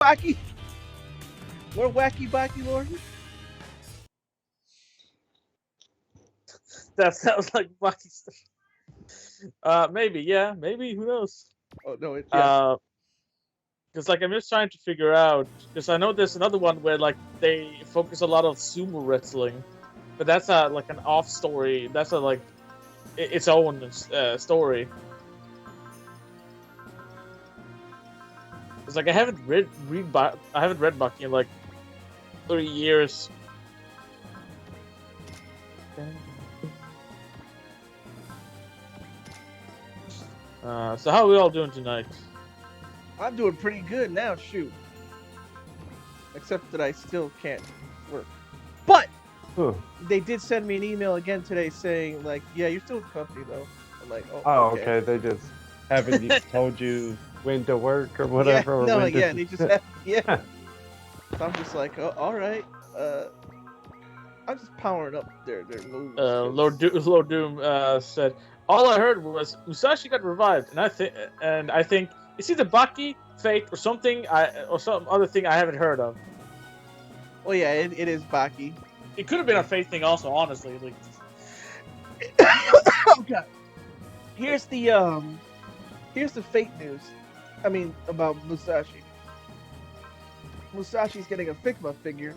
wacky. More wacky Baki Lord. That sounds like Bucky stuff. Maybe, yeah, maybe. Who knows? Oh no, yeah. Because like I'm just trying to figure out. Because I know there's another one where like they focus a lot on sumo wrestling, but that's like an off story. That's like its own story. It's like I haven't read Bucky in like 3 years. So how are we all doing tonight? I'm doing pretty good now. Shoot. Except that I still can't work. But they did send me an email again today saying like, yeah, you're still with the company though. I'm like, oh, okay. They just haven't told you when to work or whatever. Yeah, no, or yeah, they just have, yeah. So I'm just like, oh, all right. I'm just powering up their moves. Lord Doom said, all I heard was Musashi got revived, and I think it's either Baki, Fate, or something or some other thing I haven't heard of. Well, yeah, it is Baki. It could have been a Fate thing also, honestly. Like, oh god. Here's the Fate news. I mean, about Musashi. Musashi's getting a Figma figure.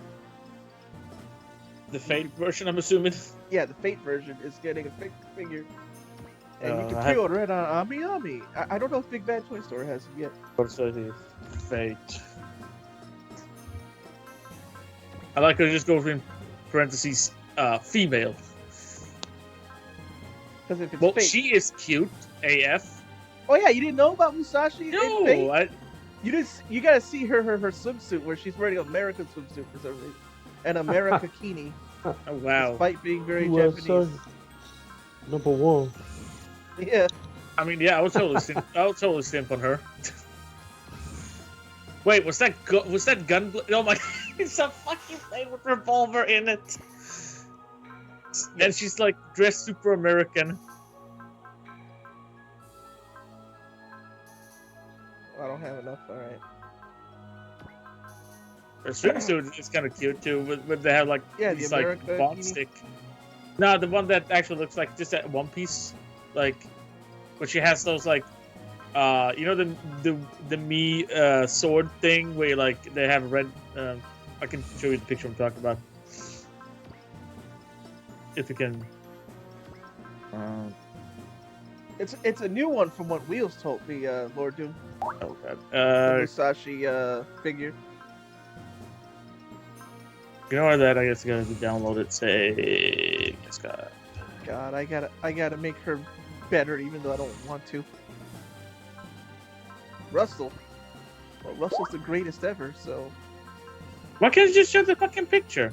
The Fate version, I'm assuming. Yeah, the Fate version is getting a figure. And you can pre-order it on AmiAmi. I don't know if Big Bad Toy Store has it yet. What's the Fate? I like how it just goes in parentheses, female. Because if it's well, Fate. she is cute AF. Oh yeah, you didn't know about Musashi? No, you gotta see her swimsuit where she's wearing an American swimsuit for some reason. An America Kini. Oh, wow. Despite being very Japanese. Number one. Yeah. I mean, yeah, I would totally simp on her. Wait, was that gun? Oh my! It's a fucking thing with revolver in it. Yes. And she's like dressed super American. I don't have enough. All right. Her swimsuit is kind of cute too. When they have like these like bond stick. No, the one that actually looks like just that one piece, like, where she has those like, you know the me sword thing where like they have a red. I can show you the picture I'm talking about. If you can. It's a new one from what Wheels told me, Lord Doom. Oh god. The Musashi figure. You know that I guess I gotta download it. Say, God, I gotta make her better, even though I don't want to. Russell. Well, Russell's the greatest ever, so. Why can't you just show the fucking picture?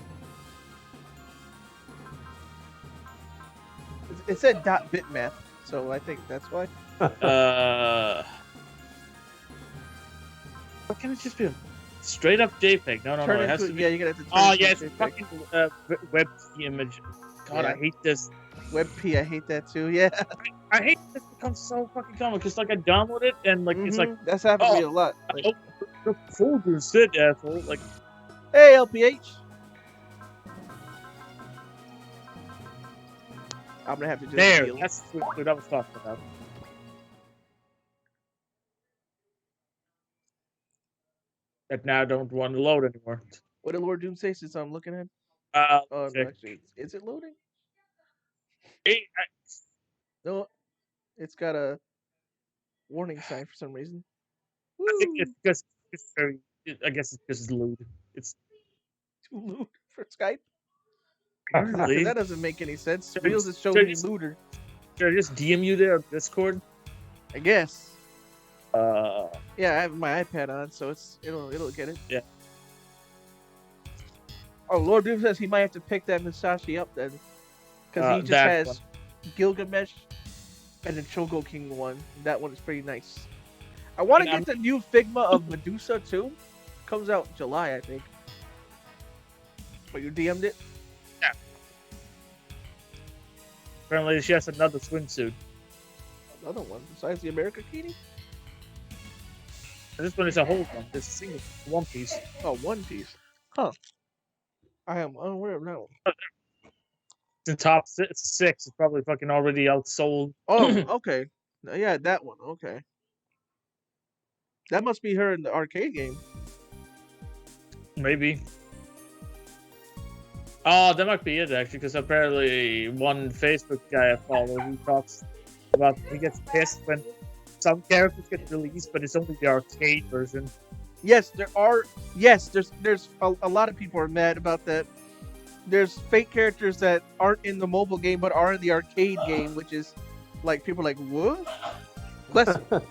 It said .bitmap, so I think that's why. Why can't it just be a straight up JPEG? No, it has to be. Yeah, you're gonna have to. Oh yeah, it's a fucking WebP image. God, yeah. I hate this. WebP, I hate that too. Yeah. I hate this becomes so fucking common because like I download it and like it's like that's happened to me a lot. Like, the folder sit asshole. Like, hey LPH. I'm gonna have to do there. That's what I was talking about. That now don't want to load anymore. What did Lord Doom say since I'm looking at? No, actually, is it loading? No, it's got a warning sign for some reason. I think it's because it's very. I guess it's just lewd. It's too lewd for Skype. Really? That doesn't make any sense. Wheels is showing looter. Should I just DM you there on Discord? I guess. Yeah, I have my iPad on, so it'll get it. Yeah. Oh, Lord Doom says he might have to pick that Musashi up then, because he just has one. Gilgamesh and the Chogo King one. That one is pretty nice. I want to get the new Figma of Medusa too. Comes out in July, I think. But you DM'd it? Yeah. Apparently, she has another swimsuit. Another one besides the America Kini? This one is a whole one. This is a single One Piece. Oh, One Piece. Huh. I am unaware of that one. The top 6 is probably fucking already outsold. Oh, okay. Yeah, that one. Okay. That must be her in the arcade game. Maybe. Oh, that might be it actually, because apparently one Facebook guy I follow, he talks about he gets pissed when some characters get released, but it's only the arcade version. Yes, there are. Yes, there's a lot of people are mad about that. There's fake characters that aren't in the mobile game but are in the arcade game, which is like people are like, what? Bless him.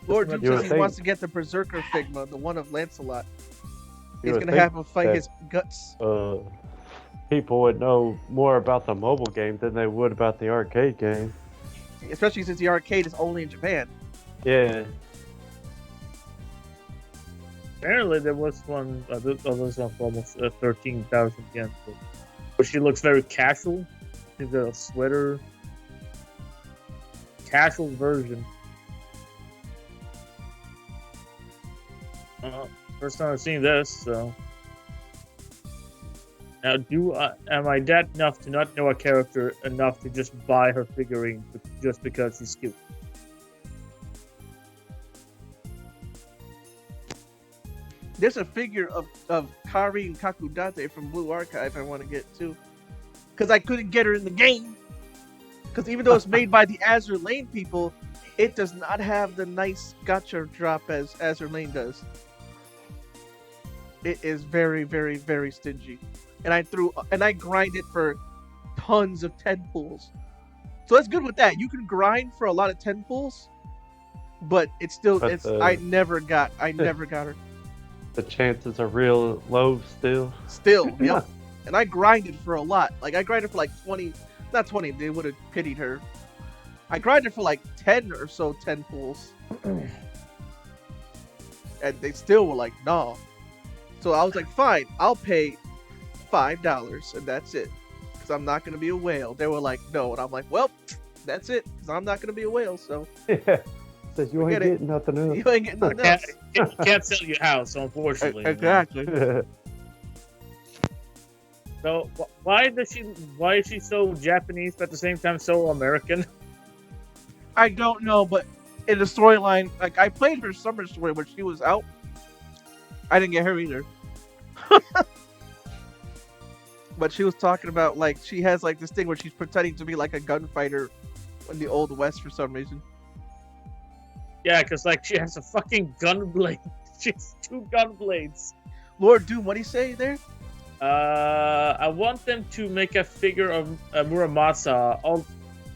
Lord Duke says he wants to get the Berserker Figma, the one of Lancelot. He's gonna have him fight his guts. People would know more about the mobile game than they would about the arcade game. Especially since the arcade is only in Japan. Yeah. Apparently there was one, this one for almost 13,000 yen. But she looks very casual. She's got a sweater. Casual version. First time I've seen this, so. Now, am I that enough to not know a character enough to just buy her figurine just because she's cute? There's a figure of Kari and Kakudate from Blue Archive I want to get too. Because I couldn't get her in the game. Because even though it's made by the Azur Lane people, it does not have the nice gacha drop as Azur Lane does. It is very, very, very stingy. And I grinded for tons of 10 pulls. So that's good with that. You can grind for a lot of 10 pulls, but it's still I never got her. The chances are real low still. Yep. And I grinded for a lot. Like I grinded for like 20, not 20, they would have pitied her. I grinded for like 10 or so 10 pulls. And they still were like, no. So I was like, fine, I'll pay $5 and that's it. Because I'm not going to be a whale. They were like, no. And I'm like, well, that's it. Because I'm not going to be a whale, so. Yeah. Says you ain't getting nothing else. You ain't getting nothing else. You can't sell your house, unfortunately. Exactly. So why is she so Japanese but at the same time so American? I don't know, but in the storyline, like I played her summer story when she was out. I didn't get her either. But she was talking about like she has like this thing where she's pretending to be like a gunfighter in the Old West for some reason. Yeah, because like she has a fucking gun blade. She has 2 gun blades. Lord Doom, what do you say there? I want them to make a figure of Muramasa,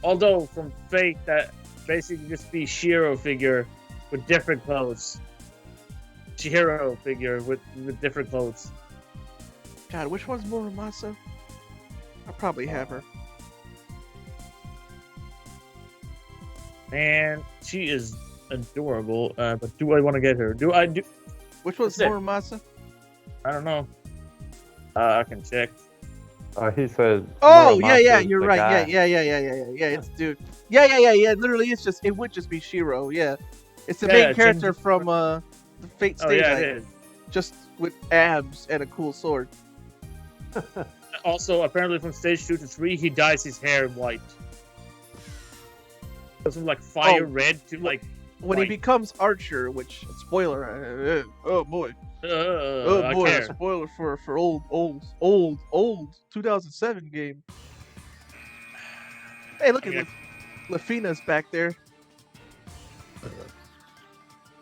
although from Fate that basically just be Shiro figure with different clothes. Chihiro figure with different clothes. God, which one's Muramasa? I probably have her. Man, she is adorable. But do I want to get her? Do? Which one's Muramasa? I don't know. I can check. He said. Oh yeah, you're right. Yeah. It's dude. Yeah. Literally, it would just be Shiro. Yeah, it's the main character from the Fate stage. Oh yeah, it is. Just with abs and a cool sword. Also, apparently from stage 2 to 3, he dyes his hair white. Goes from like fire red to like. When white. he becomes Archer, which spoiler. Oh boy. A spoiler for old 2007 game. Hey, look at Lafina's back there.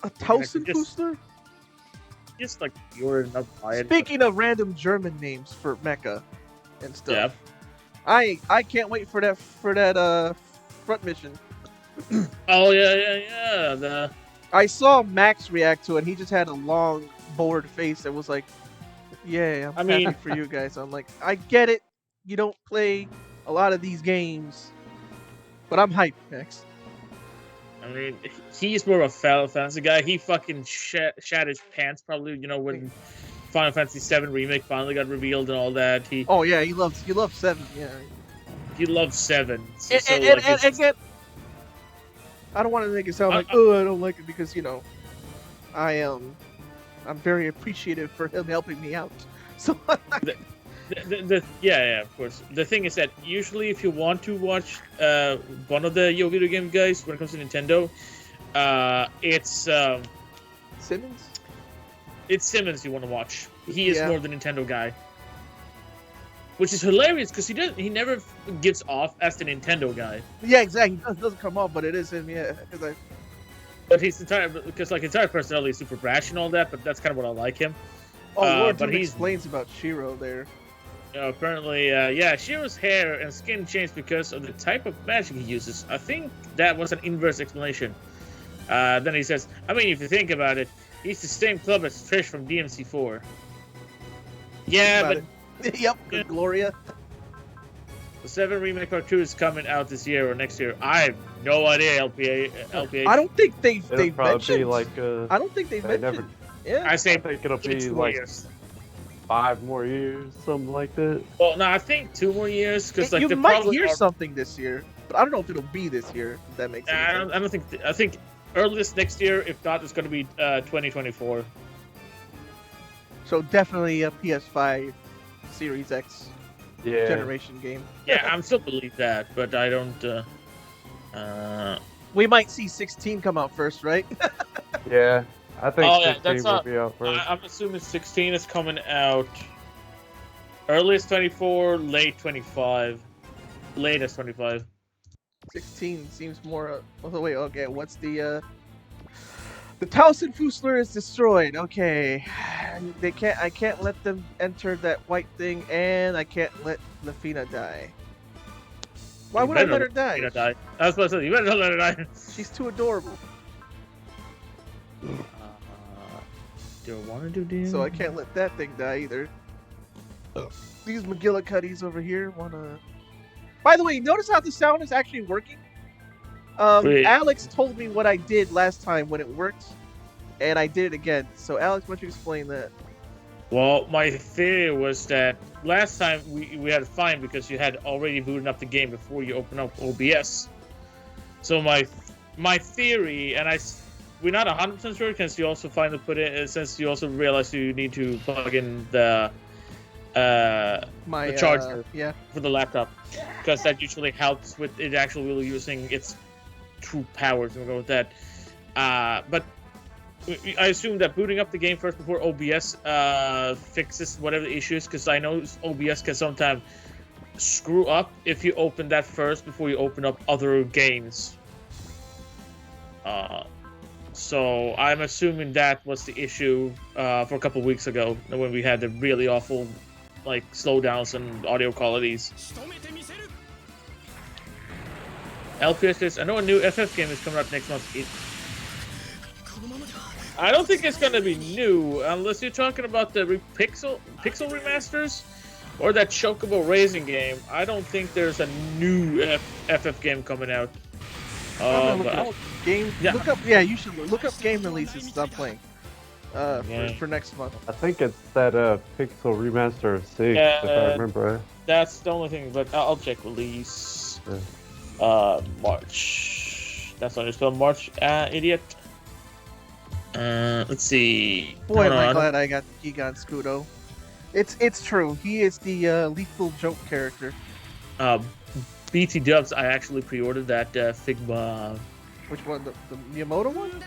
A Towson booster? Just like you're not buying. Speaking of random German names for mecha and stuff, I can't wait for that front mission. Oh yeah. I saw Max react to it. He just had a long, bored face that was like, "Yeah, I'm happy for you guys." I'm like, I get it. You don't play a lot of these games, but I'm hyped, Max. I mean, he's more of a Final Fantasy guy. He fucking shat his pants probably, when Final Fantasy VII Remake finally got revealed and all that. He loves 7, yeah. He loves 7. So, and again, I don't want to make it sound like, I don't like it because, I'm very appreciative for him helping me out. So. Yeah, of course. The thing is that usually if you want to watch one of the video game guys when it comes to Nintendo, it's Simmons. It's Simmons you want to watch. He is more the Nintendo guy, which is hilarious because he never gives off as the Nintendo guy. Yeah, exactly. He doesn't come off, but it is him. Yeah, but he's entire personality is super brash and all that. But that's kind of what I like him. Oh, Lord, but he explains about Shiro there. Apparently, Shiro's hair and skin changed because of the type of magic he uses. I think that was an inverse explanation. Then he says, I mean, if you think about it, he's the same club as Trish from DMC4. Yeah, but... Yep, Gloria. The 7 Remake Part 2 is coming out this year or next year. I have no idea, LPA. I don't think they've mentioned... I don't think they've mentioned... Yeah. I think it'll be like... years. 5 more years, something like that. Well, no, I think 2 more years because you might hear something this year, but I don't know if it'll be this year. If that makes sense. I don't think. I think earliest next year. If not, it's going to be 2024. So definitely a PS5 Series X generation game. Yeah, I'm still believe that, but I don't. We might see 16 come out first, right? Yeah. I think 16 will be out first. I'm assuming 16 is coming out earliest 24, late 25, latest 25. 16 seems more. Wait, okay. What's the Towson Fusler is destroyed. Okay, I can't let them enter that white thing, and I can't let Lafina die. Why would I let her die? I was supposed to say, you better not let her die. She's too adorable. Do I want to do damage? So I can't let that thing die either. These McGillicuddies over here wanna... By the way, notice how the sound is actually working? Alex told me what I did last time when it worked, and I did it again. So Alex, why don't you explain that? Well, my theory was that last time we had a fine because you had already booted up the game before you open up OBS. So my theory, and we're not 100% sure because you also finally put it, since you also realize you need to plug in the charger for the laptop, because that usually helps with it actually really using its true powers and go with that. But I assume that booting up the game first before OBS fixes whatever the issue is, because I know OBS can sometimes screw up if you open that first before you open up other games. So I'm assuming that was the issue for a couple weeks ago when we had the really awful slowdowns and audio qualities. LPS says, I know a new FF game is coming out next month. I don't think it's going to be new unless you're talking about the pixel remasters or that Chocobo Racing game. I don't think there's a new FF game coming out. Game. Yeah. Look up. Yeah, you should look up game releases. Stop playing. For next month. I think it's that Pixel Remaster of 6, if I remember. That's the only thing. But I'll check release. March. That's how you spell March. Idiot. Let's see. Boy, am I glad I got Gigan Scudo. It's true. He is the lethal joke character. BT Dubs, I actually pre-ordered that Figma. Which one? The Miyamoto one?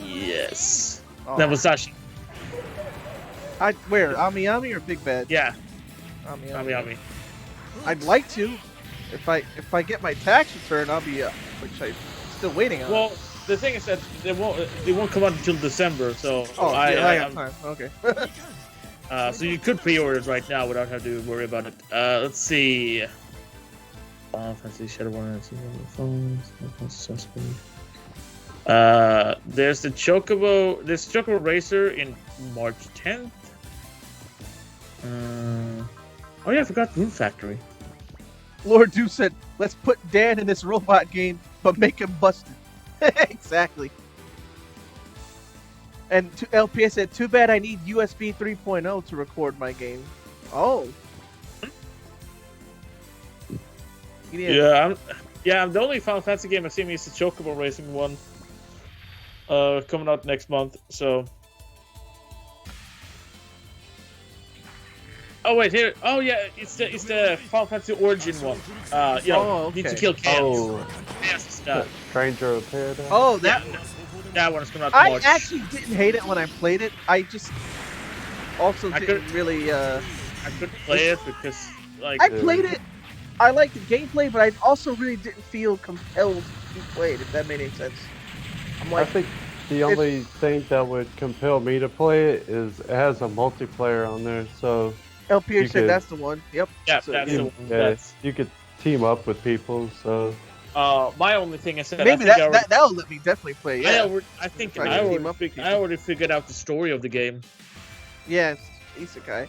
Yes. Oh. That was Sashi. Where? Ami or Big Bad? Yeah. Ami. I'd like to. If I get my tax return, I'll be which I'm still waiting on. Well, the thing is that they won't come out until December, so I have time. Okay. So you could pre-order it right now without having to worry about it. Let's see. Fantasy Shadow Warrior. There's the Chocobo. There's Chocobo Racer in March 10th. Oh yeah, I forgot Rune Factory. Lord Dew said, "Let's put Dan in this robot game, but make him busted." Exactly. And LPS said, "Too bad I need USB 3.0 to record my game." Oh. Yeah, I'm the only Final Fantasy game I've seen is the Chocobo Racing one. coming out next month. So. Oh wait, here. Oh yeah, it's the Final Fantasy Origin one. Okay. Need to kill Chaos. Oh, Stranger of Paradise. Oh, that one is coming out March. I actually didn't hate it when I played it. I just also didn't really. I couldn't play it because like I played it. I liked the gameplay, but I also really didn't feel compelled to play it. If that made any sense. I think the only thing that would compel me to play it is it has a multiplayer on there, so. LPH said that's the one. Yep. Yeah, so, that's the one. Yeah, you could team up with people. So. My only thing I said. Maybe that'll let me definitely play. Yeah. I already figured out the story of the game. Yeah, it's Isekai.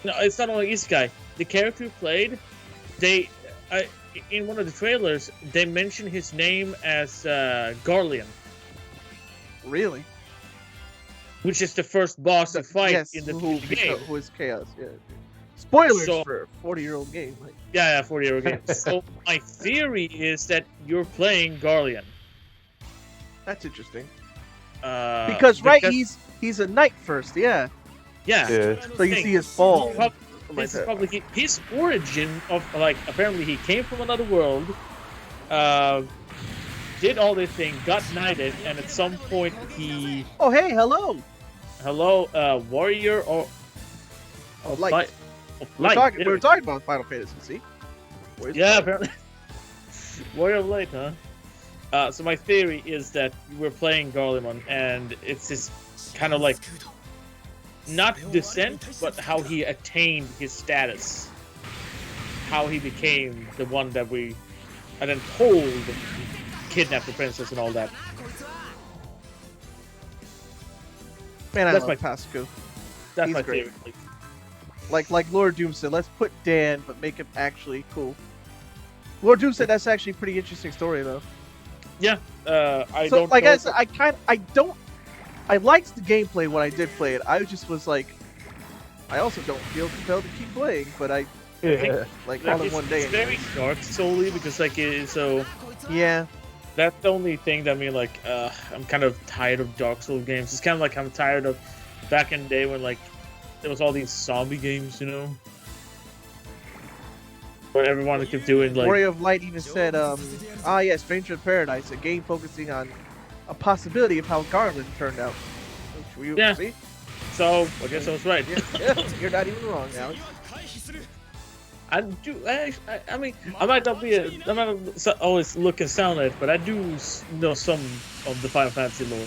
No, it's not only Isekai. The character who played, they in one of the trailers they mentioned his name as Garlean. Really? Which is the first boss to fight in the game. Who is Chaos? Yeah. Spoilers for a 40-year-old game. Like. Yeah, 40-year-old game. So my theory is that you're playing Garlean. That's interesting. Because he's a knight first, yeah. Yeah. So you see his fall. This is probably his origin of apparently he came from another world, did all this thing, got knighted, and at some point he. Oh hey, hello. Hello, warrior or light. We were talking about Final Fantasy. See? Apparently. Warrior of Light, huh? So my theory is that we're playing Garlemon, and it's this kind of like not descent, but how he attained his status, how he became the one that we, and then told, kidnapped the princess and all that. Man, I love Pascu. That's my theory. Like Lord Doom said, let's put Dan, but make him actually cool. Lord Doom said that's actually a pretty interesting story, though. Yeah, I liked the gameplay when I did play it. I just was like, I also don't feel compelled to keep playing, but all in one day. It's very Dark Soul-y because so. Yeah. That's the only thing that I'm kind of tired of Dark Souls games. It's kind of like I'm tired of back in the day when there was all these zombie games, where everyone kept doing Warrior of Light even said, Stranger of Paradise, a game focusing on a possibility of how Garland turned out. See? So I guess I was right. Yeah, you're not even wrong, Alex. I mean, I might not always look and sound like it, but I do know some of the Final Fantasy lore.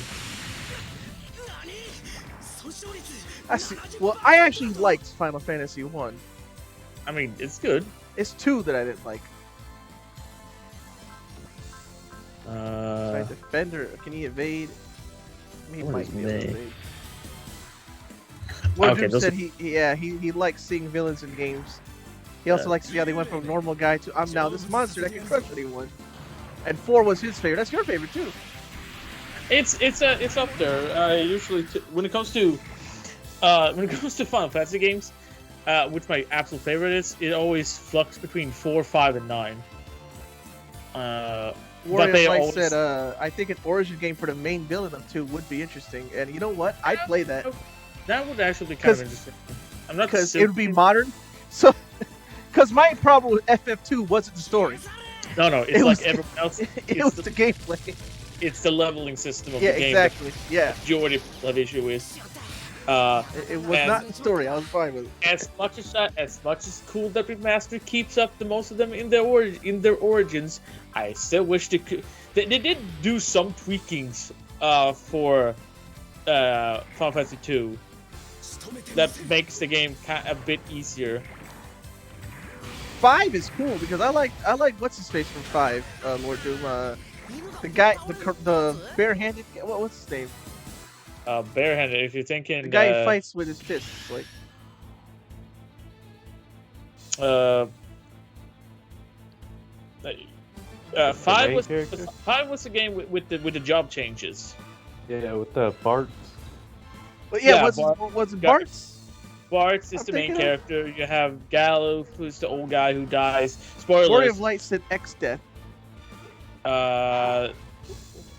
I see. Well, I actually liked Final Fantasy 1. I mean, it's good. It's 2 that I didn't like. Defender, can he evade? He might be able to evade. Wardoom said he likes seeing villains in games. He also likes to see how they went from normal guy to I'm now this monster that can crush anyone. And 4 was his favorite. That's your favorite too. It's up there. Usually when it comes to Final Fantasy games, which my absolute favorite is, it always flux between 4, 5, and 9. Warrior Mike said, I think an origin game for the main villain of 2 would be interesting. And you know what? I'd play that. That would actually be kind of interesting. I'm not because it would be modern. So, because my problem with FF2 wasn't the story. No, it's like everyone else. It was the gameplay. It's the leveling system of the game. Exactly. Yeah, majority of that issue is. It was not the story. I was fine with it. As much as cool that Remaster keeps up the most of them in their origins, I still wish they could. They did do some tweakings for Final Fantasy 2 that makes the game a bit easier. 5 is cool because I like what's his face from 5, Lord Doom. The guy, the barehanded. What's his name? Barehanded. If you're thinking the guy who fights with his fists, like. 5 was the game with the job changes. Yeah, with the Bart's. But yeah, was it Bart's? Bart's is the main character. You have Gallo, who's the old guy who dies. Spoilers. Warrior of Light said X-Death.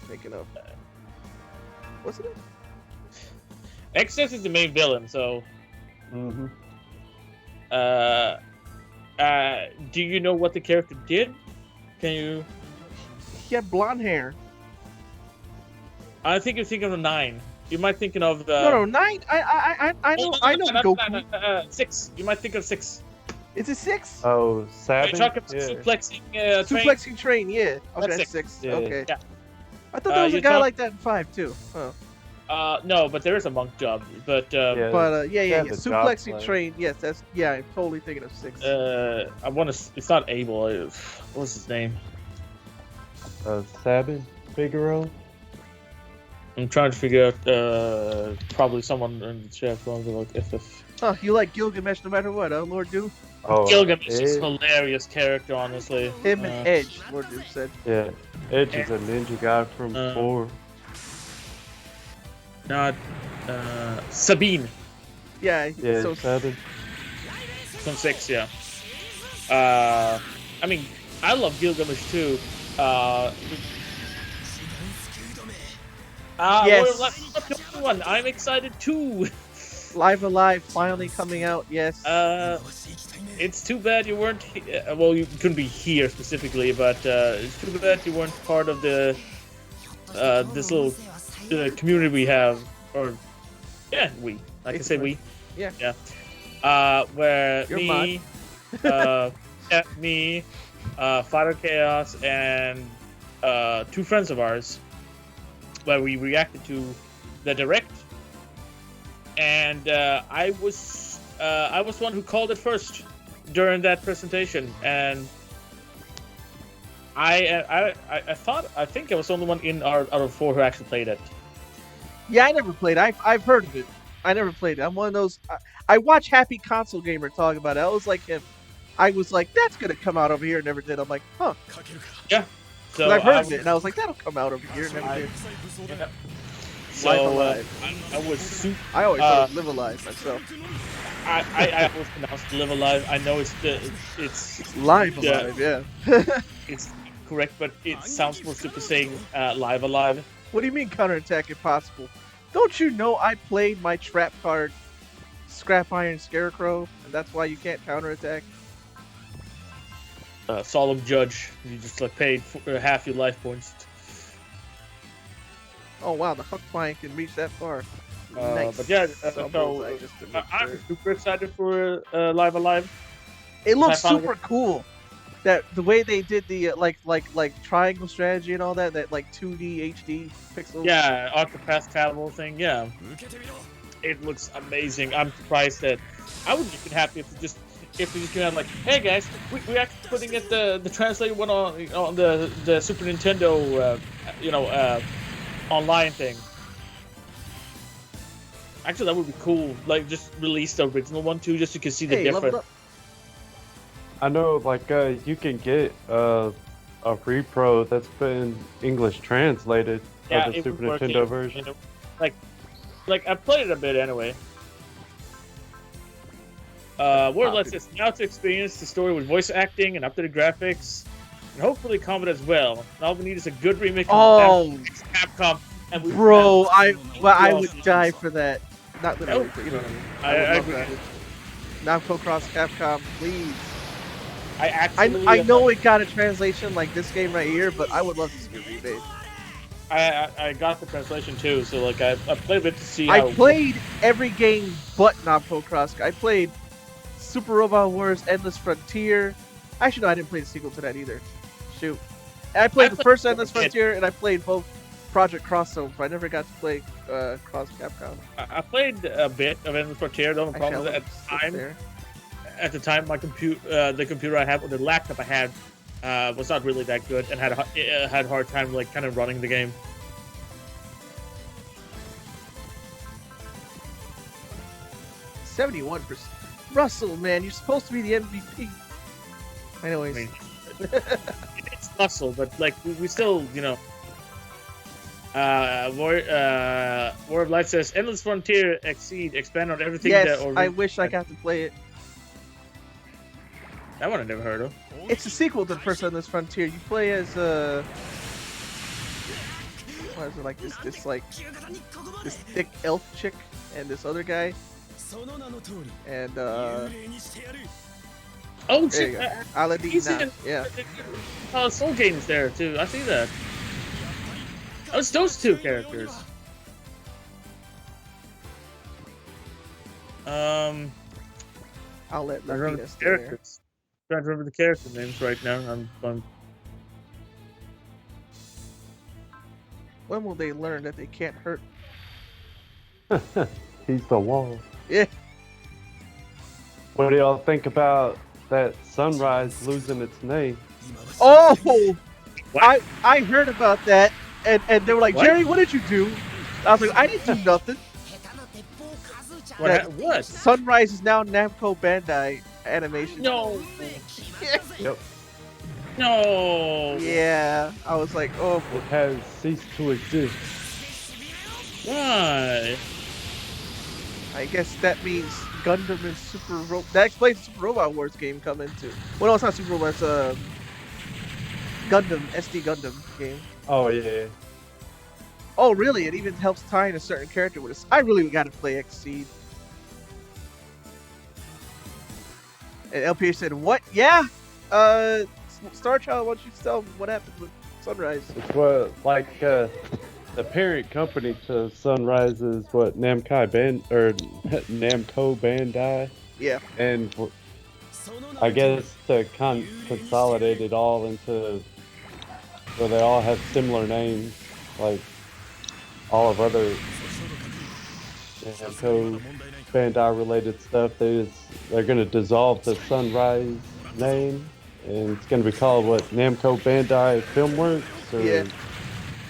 Making up. wasn't it? Excess is the main villain, so. Mm-hmm. Do you know what the character did? Can you? He had blonde hair. I think you're thinking of 9. You might thinking of the. No, 9. I know. I know Goku. 6. You might think of 6. Is it 6? Oh, 7. You're talking about suplexing. Suplexing train. Yeah. Okay, that's 6. Yeah. Okay. Yeah. I thought there was a guy like that in 5 too. Oh. No, but there is a monk job. But yeah. Suplexing train. Yes, that's I'm totally thinking of 6. I want to. It's not Abel. What's his name? Sabin Figaro. I'm trying to figure out. Probably someone in the chat wants to like FF. Oh, you like Gilgamesh no matter what, huh, Lord Doom? Oh, Gilgamesh is a hilarious character, honestly. Him and Edge, Lord Doom said. Yeah, Edge is a ninja guy from 4. Not Sabine. Yeah, so 7. From 6, yeah. I mean, I love Gilgamesh too. Yes. One. I'm excited too. Live Alive finally coming out. Yes. It's too bad you weren't. Well, you couldn't be here specifically, but it's too bad you weren't part of the this little community we have. Or we. I can say we. Yeah. Yeah. Where You're me, Fighter Chaos, and 2 friends of ours, where we reacted to the direct, and I was one who called it first during that presentation, and I think I was the only one out of 4 who actually played it. Yeah, I never played. I've heard of it. I never played it. I'm one of those. I watch Happy Console Gamer talk about it. I was like him. I was like, that's gonna come out over here. Never did. I'm like, huh. Yeah. So I've heard of it, and I was like, that'll come out over here. Never did. Yeah. So Live Alive. I was super. I always thought it was Live Alive myself. I always pronounced Live Alive. I know it's Live Alive. Yeah. It's correct, but it sounds more stupid saying Live Alive. What do you mean counterattack impossible? Don't you know I played my trap card Scrap Iron Scarecrow, and that's why you can't counterattack? Solemn Judge. You just paid half your life points. Oh wow, the Huck Flying can reach that far. Nice. But yeah, I'm super excited for Live Alive. It looks super cool. That the way they did the like triangle strategy and all that 2D HD pixels. Yeah, Octopath Traveler thing. Yeah, it looks amazing. I'm surprised that I would have been happy if we just came out like, hey guys, we're actually putting it the translated one on the Super Nintendo online thing. Actually, that would be cool. Like, just release the original one too, just so you can see the difference. I know, you can get a repro that's been English translated for the Super Nintendo version. Like I played it a bit anyway. Let's just now to experience the story with voice acting and updated graphics, and hopefully combat as well. And all we need is a good remake of Capcom. And I would die for that. Not literally, but you know what I mean. I would love that. Namco Cross Capcom, please. I know it got a translation like this game right here, but I would love to see it remade. I got the translation too, so I played a bit to see. I played every game but Namco Cross. I played Super Robot Wars, Endless Frontier. Actually, no, I didn't play the sequel to that either. Shoot, I played the first Endless Frontier, and I played both Project Cross Zone, but I never got to play Cross Capcom. I played a bit of Endless Frontier. The only problem at the time. At the time, my the computer I had, or the laptop I had, was not really that good, and had a hard time kind of running the game. $71%. Russell, man, you're supposed to be the MVP. Anyways, I mean, it's Russell, but we still, War of Light says Endless Frontier expand on everything. Yes, I wish I got to play it. That one I never heard of. It's a sequel to the first Endless Frontier. You play as was it like this thick elf chick and this other guy, and oh shit, Aladdin. Yeah. Oh, Soul Game's there too. I see that. Oh, it's those two characters. I'll let Latina stay there. Trying to remember the character names right now. I'm When will they learn that they can't hurt? He's the wall. Yeah. What do y'all think about that Sunrise losing its name? Oh, what? I heard about that, and they were like, what? Jerry, what did you do? I was like, I didn't do nothing. What? Sunrise is now Namco Bandai Animation. No. Yep. No. Yeah, I was like, oh. It has ceased to exist. Why? I guess that means Gundam and that explains the Super Robot Wars game coming too. Well, no, it's not Super Robot. It's Gundam, SD Gundam game. Oh yeah. Oh really? It even helps tie in a certain character with us. I really got to play Xseed. And LPH said, "What? Yeah, Star Child. Why don't you tell me what happened with Sunrise?" It's what the parent company to Sunrise is what Namco Bandai. Yeah. And I guess to consolidate it all into where they all have similar names, like all of other Namco Bandai related stuff. They're going to dissolve the Sunrise name, and it's going to be called what, Namco Bandai Filmworks or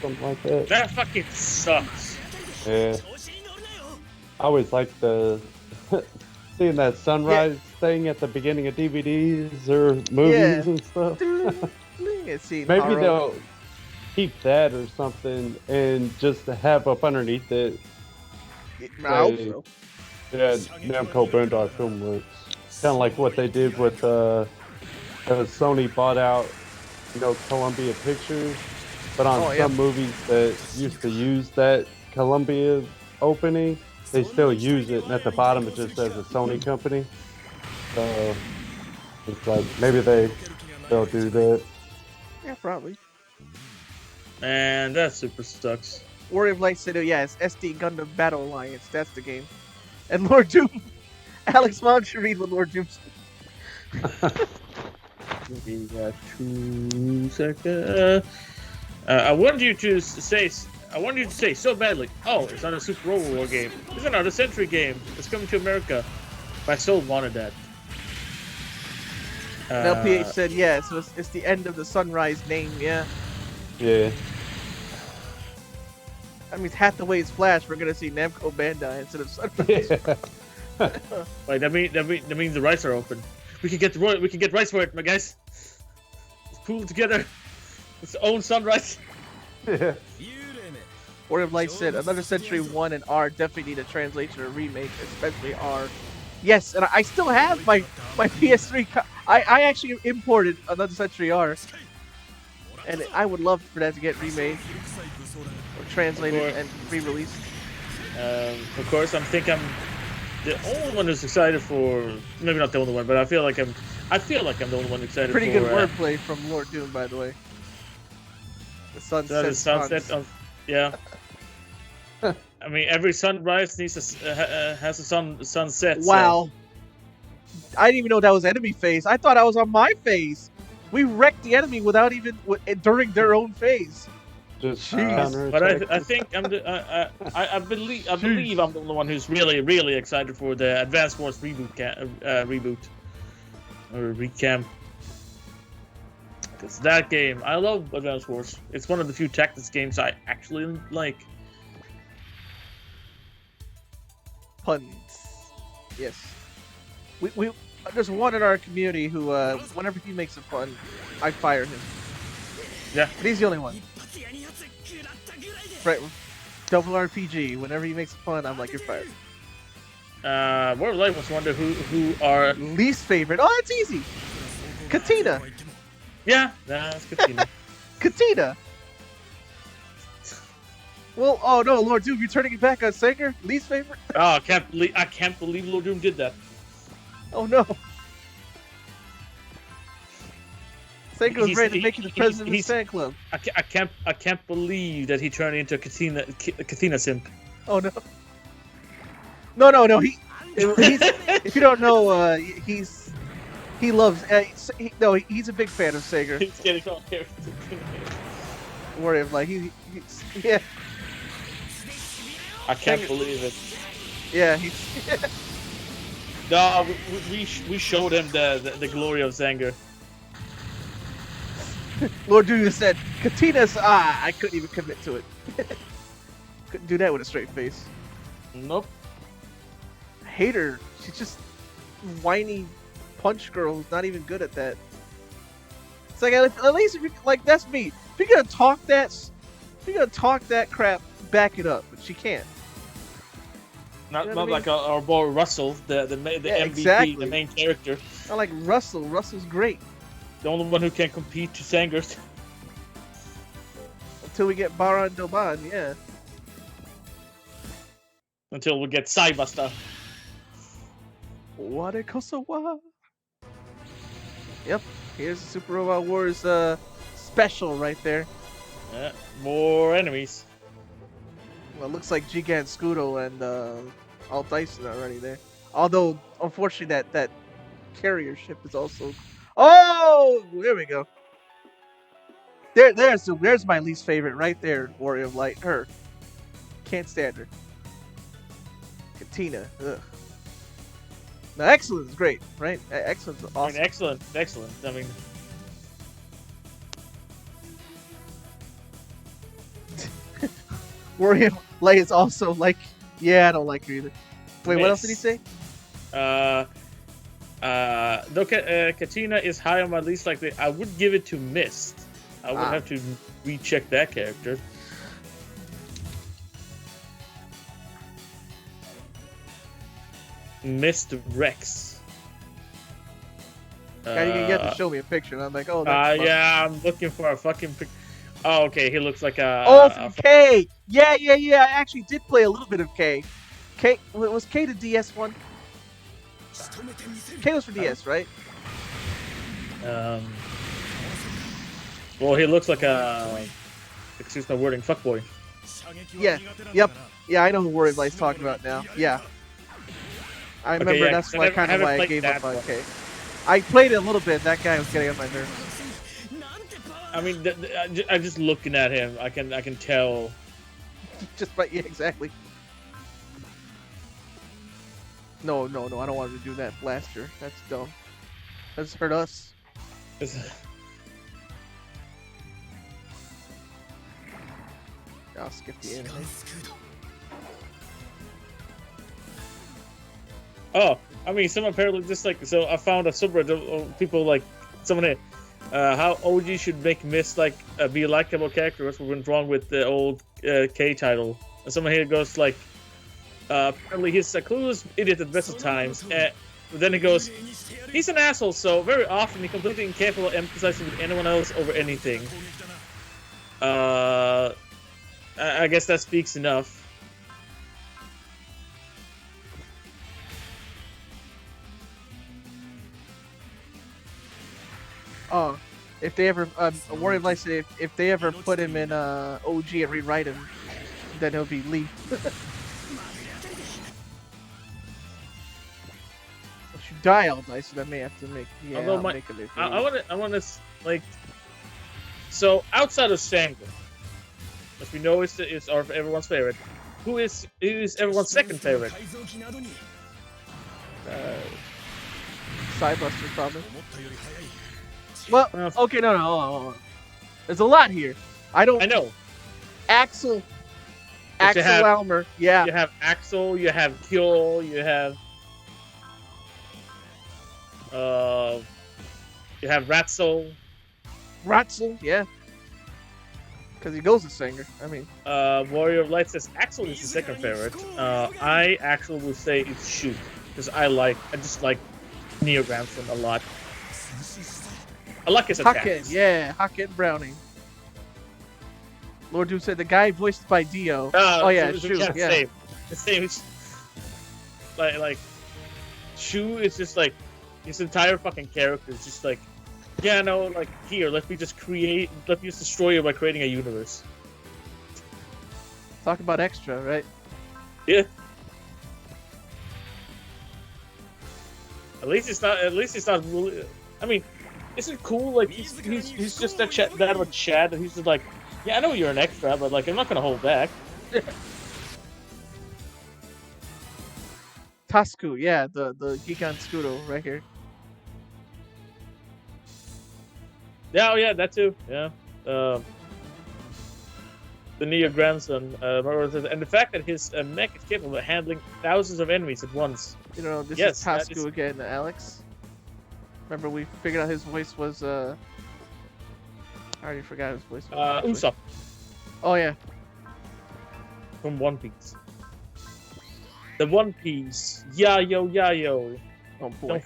something like that. That fucking sucks. Yeah. I always like seeing that Sunrise thing at the beginning of DVDs or movies and stuff. Maybe they'll keep that or something and just have up underneath it. I hope so. Yeah, Namco Bandai Filmworks. Kind of like what they did with Sony bought out, Columbia Pictures. But on some movies that used to use that Columbia opening, they still use it, and at the bottom it just says a Sony company. So it's like maybe they'll do that. Yeah, probably. Man, that super sucks. Warrior of Light said, it's SD Gundam Battle Alliance. That's the game. And Lord Doom. Alex Mon should read what Lord Doom said. We got 2 seconds. I wanted you to say so badly. Oh, it's not a Super Robot War game. It's another Century game. It's coming to America. But I still wanted that. LPH said, so it's the end of the Sunrise name, yeah. Yeah. That means Hathaway's Flash. We're gonna see Namco Bandai instead of Sunrise. Wait, that means the rights are open. We can get rights for it, my guys. Let's pool together. Its own Sunrise. Yeah. Warrior of Light said, Another Century 1 and R definitely need a translation or remake, especially R. Yes, and I still have my PS3. I actually imported Another Century R. And I would love for that to get remade. Or translated and re-released. Of course, I'm the only one who's excited for... Maybe not the only one, but I feel like I'm the only one excited Pretty for... good wordplay from Lord Doom, by the way. The sunset. Yeah. I mean, every sunrise has a sunset. Wow. So. I didn't even know that was enemy phase. I thought I was on my phase. We wrecked the enemy without even during their own phase. But I think I believe I'm the only one who's really excited for the Advance Wars reboot or recamp. Because that game, I love Advance Wars. It's one of the few tactics games I actually like. Puns. Yes. We there's one in our community who whenever he makes a pun, I fire him. Yeah. But he's the only one. Right. Double RPG. Whenever he makes a pun, I'm like, you're fired. More of Life was wonder who are least favorite. Oh, that's easy. Katina. Yeah, that's Katina. Katina. Well, oh no, Lord Doom, you're turning it back on Sanger? Least favorite? Oh, I can't believe Lord Doom did that. Oh no. Sanger was ready to make you the president of his fan club. I can't believe that he turned into a Katina simp. Oh no. No. He's if you don't know, he loves. He's a big fan of Sager. He's getting all here. Worry of like yeah. I can't believe it. Yeah, No, we showed him the glory of Sanger. Lord Doom said, Katina's I couldn't even commit to it. Couldn't do that with a straight face. Nope. I hate her. She's just whiny punch girl who's not even good at that. It's like at least if you like that's me. If you're gonna talk that crap, back it up. But she can't. Not like our boy Russell, the MVP, exactly. the main character. I like Russell. Russell's great. The only one who can compete to Sangers. Until we get Baran Doban, yeah. Until we get Saibasta. Warekosawa. Yep, here's the Super Robot Wars special right there. Yeah, more enemies. Well, it looks like Gigan Scudo and Alt Dyson are already there. Although, unfortunately, that carrier ship is also. Oh, there we go. There's my least favorite right there. Warrior of Light. Her. Can't stand her. Katina. Ugh. Now, Excellent is great, right? Excellent's awesome. I mean, excellent. I mean, Warrior of Light is also like, yeah, I don't like her either. Wait, what else did he say? Though Katina is high on my least likely, I would give it to Mist. I would have to recheck that character. Mist Rex. Yeah, you have to show me a picture, and I'm like, oh, yeah, I'm looking for a fucking pic. Oh, okay, he looks like a. Oh, from K. Yeah. I actually did play a little bit of K. K was K the DS one? K was for DS, right? Well, he looks like a. Excuse my wording, fuckboy. Yeah. Yep. Yeah, I know who Warrior of Light's talking about now. Yeah. I remember that's kind of why I gave up on K. I played it a little bit. That guy was getting on my nerves. I mean, I'm just looking at him. I can tell. Just yeah, exactly. No, I don't want to do that. Blaster. That's dumb. That's hurt us. I'll skip the anime. Oh, I mean, some apparently just like so. I found a subreddit of people like someone how OG should make Mist like be a likable character. What's went wrong with the old K title? And someone here goes like, apparently he's a clueless idiot at the best of times. But then he goes, he's an asshole. So very often he's completely incapable of emphasizing with anyone else over anything. I guess that speaks enough. Oh, if they ever, Warrior of Light said if they ever put him in OG and rewrite him, then he'll be Lee. If you die all nice, so I may have to make. Yeah, Although make him. I want to like. So outside of Sanger, as we know is everyone's favorite. Who is everyone's second favorite? Cybuster probably. Well, okay, no. There's a lot here. I know. Axel Almer, yeah. You have Axel, you have Kyo, you have Ratzel. Ratzel, yeah. Because he goes to Sanger. I mean, Warrior of Light says Axel is the second favorite. I actually would say it's Shoot because I just like Neo Ramson a lot. I like his attacks. Hakken, yeah, Hakken Browning. Lord Doom said the guy voiced by Dio. Oh yeah, so Shu. Yeah. The same. Like Shu is just like his entire fucking character is just like, yeah, no, like here, let me just destroy you by creating a universe. Talk about extra, right? Yeah. At least it's not really. I mean, isn't it cool? Like he's just that of a Chad, and he's just like, yeah, I know you're an extra, but like I'm not gonna hold back. Tasku, yeah, the Gikan Scudo right here. Yeah, oh yeah, that too. Yeah. The Neo grandson, and the fact that his mech is capable of handling thousands of enemies at once. You know, this is Tasku again, Alex. Remember, we figured out his voice was I already forgot his voice. Usopp. Oh yeah. From One Piece. The One Piece. Yayo. Oh boy.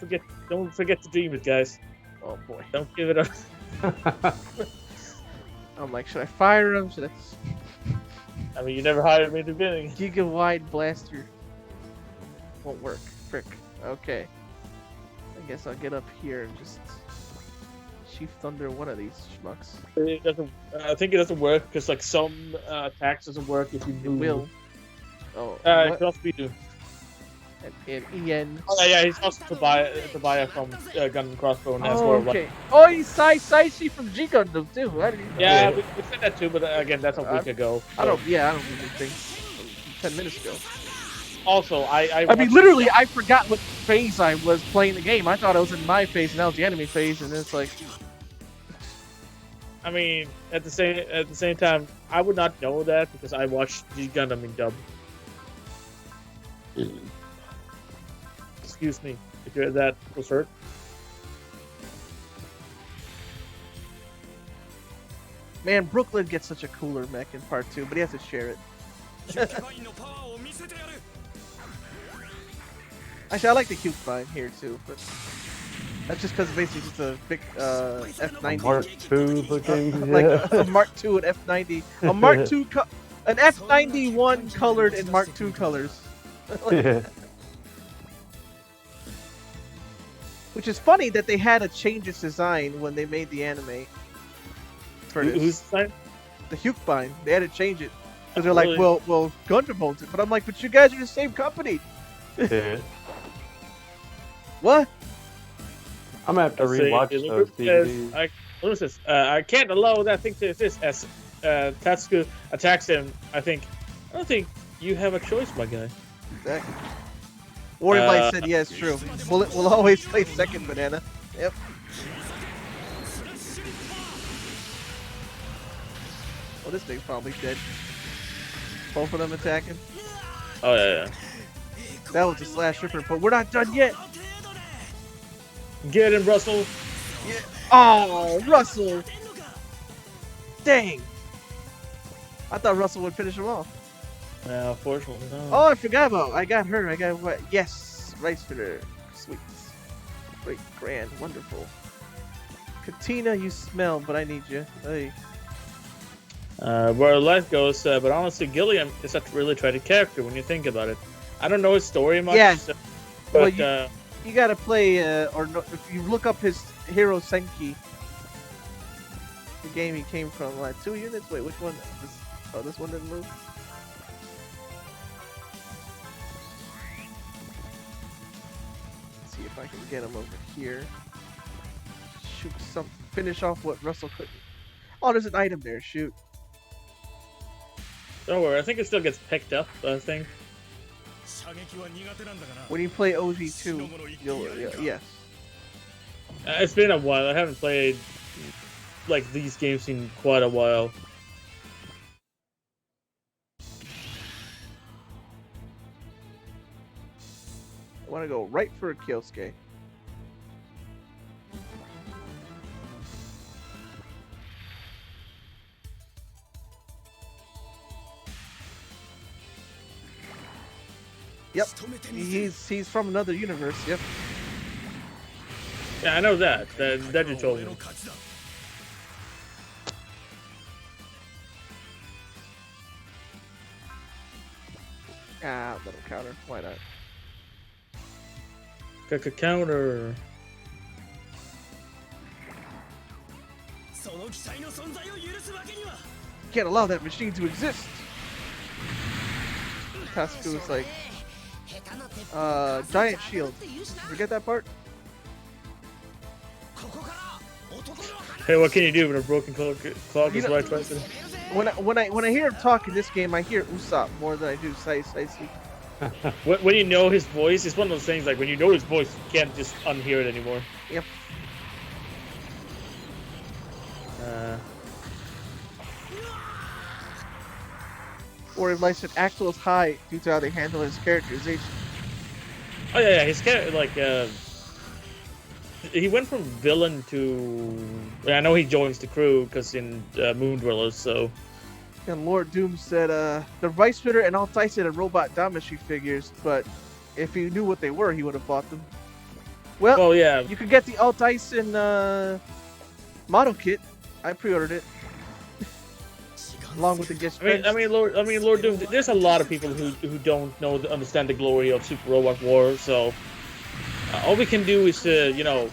Don't forget to dream it, guys. Oh boy. Don't give it up. I'm like, should I fire him? Should I? I mean, you never hired me at the beginning. Giga-wide blaster. Won't work. Frick. Okay. I guess I'll get up here and just Chief Thunder one of these schmucks. It doesn't. I think it doesn't work because like some attacks doesn't work if you move. It will. Oh. It can also be do. And Ian. Oh yeah, he's also Tobiah from Gun and Crossbow and has oh, more. Okay. Oh, he's Saishi from G Gundam too. Yeah, we said that too, but again, that's a week ago. So. I don't even think 10 minutes ago. Also, I mean, literally, I forgot what phase I was playing the game. I thought I was in my phase, and that was the enemy phase, and it's like. I mean, at the same time, I would not know that because I watched G Gundam in dub. Excuse me, if that was hurt. Man, Brooklyn gets such a cooler mech in part 2, but he has to share it. Actually, I like the cube spine here too, but that's just because basically it's a big F90. Mark II looking, like a Mark II and F90. A Mark II, an F91 colored in Mark II colors. Yeah. Which is funny that they had to change its design when they made the anime. For this. Whose design? The Hukebine. They had to change it. Because they're like, well, Gundam owns it. But I'm like, but you guys are the same company. Yeah. What? I'm gonna have to rewatch those DVDs. What is this? I can't allow that thing to exist. As Tatsuku attacks him, I don't think you have a choice, my guy. Exactly. Warrior Light said, yes, true. We'll always play second, Banana. Yep. Oh, this thing's probably dead. Both of them attacking. Oh, yeah. That was a slash ripper, but we're not done yet. Get him, Russell. Yeah. Oh, Russell. Dang. I thought Russell would finish him off. Yeah, unfortunately, no. Oh, I forgot about. I got her. I got what? Yes, rice spinner. Sweet, great, grand, wonderful. Katina, you smell, but I need you. Hey. Where life goes, but honestly, Gilliam is a really tragic character when you think about it. I don't know his story much. Yeah. But well, you gotta play, or no, if you look up his Hero Senki, the game he came from, like 2 units. Wait, which one? This one didn't move. See if I can get him over here. Shoot some. Finish off what Russell couldn't. Oh, there's an item there. Shoot. Don't worry. I think it still gets picked up. I think. When you play OG2, yes. It's been a while. I haven't played like these games in quite a while. I want to go right for a Kyosuke. Yep, he's from another universe. Yep. Yeah, I know that. That you told me. Ah, little counter. Why not? Counter. Can't allow that machine to exist. Tasuku's like, giant shield. Forget that part. Hey, what can you do with a broken clock is right twice? When I hear him talk in this game, I hear Usopp more than I do Saisi. When you know his voice, it's one of those things like when you know his voice, you can't just unhear it anymore. Yep. Or if Lyson Axel's high due to how they handle his characterization. Oh yeah, his character like he went from villain to. I know he joins the crew because in Moon Dwellers, so. And Lord Doom said, the Vice Spitter and Alt Tyson and Robot Damashi figures, but if he knew what they were, he would have bought them. Well, yeah. You could get the Alt Tyson model kit. I pre-ordered it. Along with the gift. I mean, Lord Doom. There's a lot of people who don't understand the glory of Super Robot War. So all we can do is to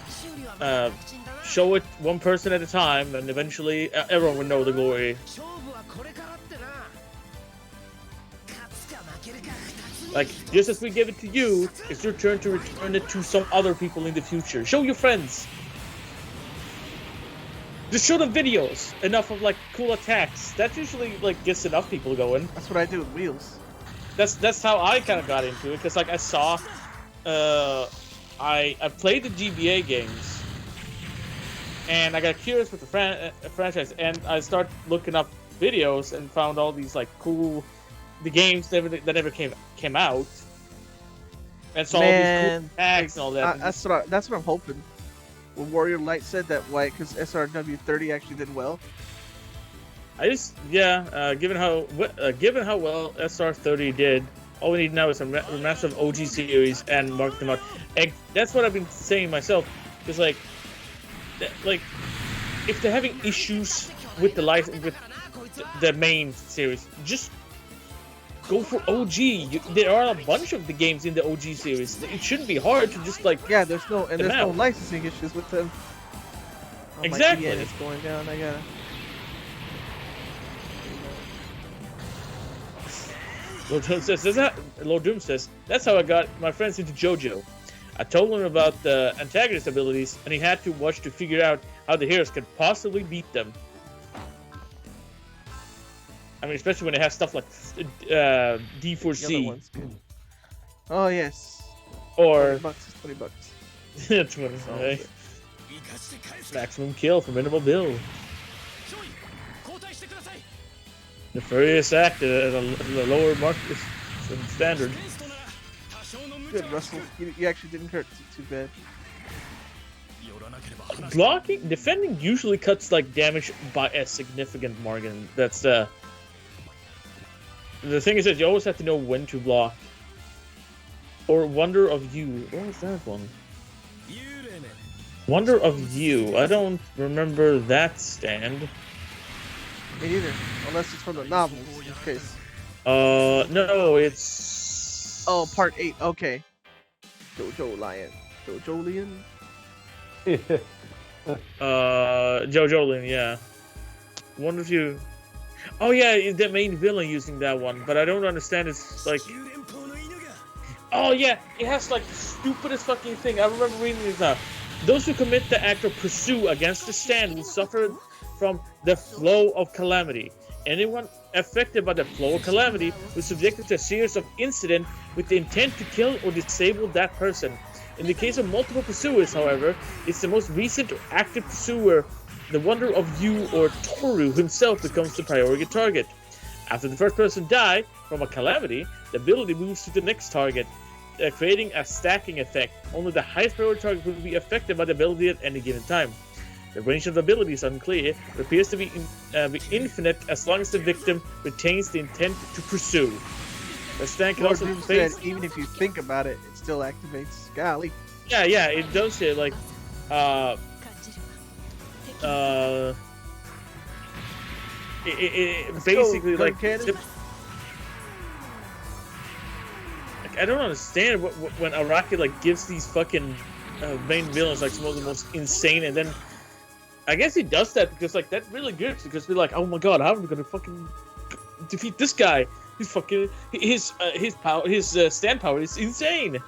show it one person at a time, and eventually everyone will know the glory. Like just as we gave it to you, it's your turn to return it to some other people in the future. Show your friends. Just show them videos, enough of like cool attacks. That usually like gets enough people going. That's what I do with Wheels. That's how I kind of got into it, because like I saw, I played the GBA games, and I got curious with the franchise, and I started looking up videos and found all these like cool, the games that never came out, and saw all these cool attacks and all that. That's what I'm hoping. When Warrior Light said that, why? Because SRW 30 actually did well. Given how well SR30 did, all we need now is a massive OG series and mark them out. And that's what I've been saying myself, because like if they're having issues with the main series, just go for OG. There are a bunch of the games in the OG series. It shouldn't be hard to just like. Yeah, there's no licensing issues with them. Oh, exactly. It's going down. I gotta. Lord Doom says that's how I got my friends into JoJo. I told him about the antagonist abilities, and he had to watch to figure out how the heroes could possibly beat them. I mean, especially when they have stuff like D4C. Oh yes. Or $20. 20. Okay. Maximum kill for minimal build. Nefarious act at a lower mark than standard. Good, Russell. You actually didn't hurt too bad. Defending usually cuts like damage by a significant margin. That's the thing is that you always have to know when to block. Or Wonder of You. What was that one? Wonder of You. I don't remember that stand. Me neither. Unless it's from the novels, in this case. No, it's... Oh, part 8. Okay. Jojo Lion. Jojo, yeah. Wonder if you... Oh yeah, the main villain using that one, but I don't understand. It's like... Oh yeah, it has like the stupidest fucking thing. I remember reading this now. Those who commit the act of pursue against the stand will suffer from the flow of calamity. Anyone affected by the flow of calamity was subjected to a series of incidents with the intent to kill or disable that person. In the case of multiple pursuers, however, it's the most recent or active pursuer, the Wonder of You or Toru himself, becomes the priority target. After the first person dies from a calamity, the ability moves to the next target, creating a stacking effect. Only the highest priority target will be affected by the ability at any given time. The range of the ability is unclear, but appears to be infinite as long as the victim retains the intent to pursue. The stand can also face... even if you think about it, it still activates. Golly. Yeah, it does say like, it basically like. I don't understand when Araki like gives these fucking main villains like some of the most insane, and then I guess he does that because like that's really good because they're like, oh my god, how am I gonna fucking defeat this guy? He's fucking his power, his stand power is insane.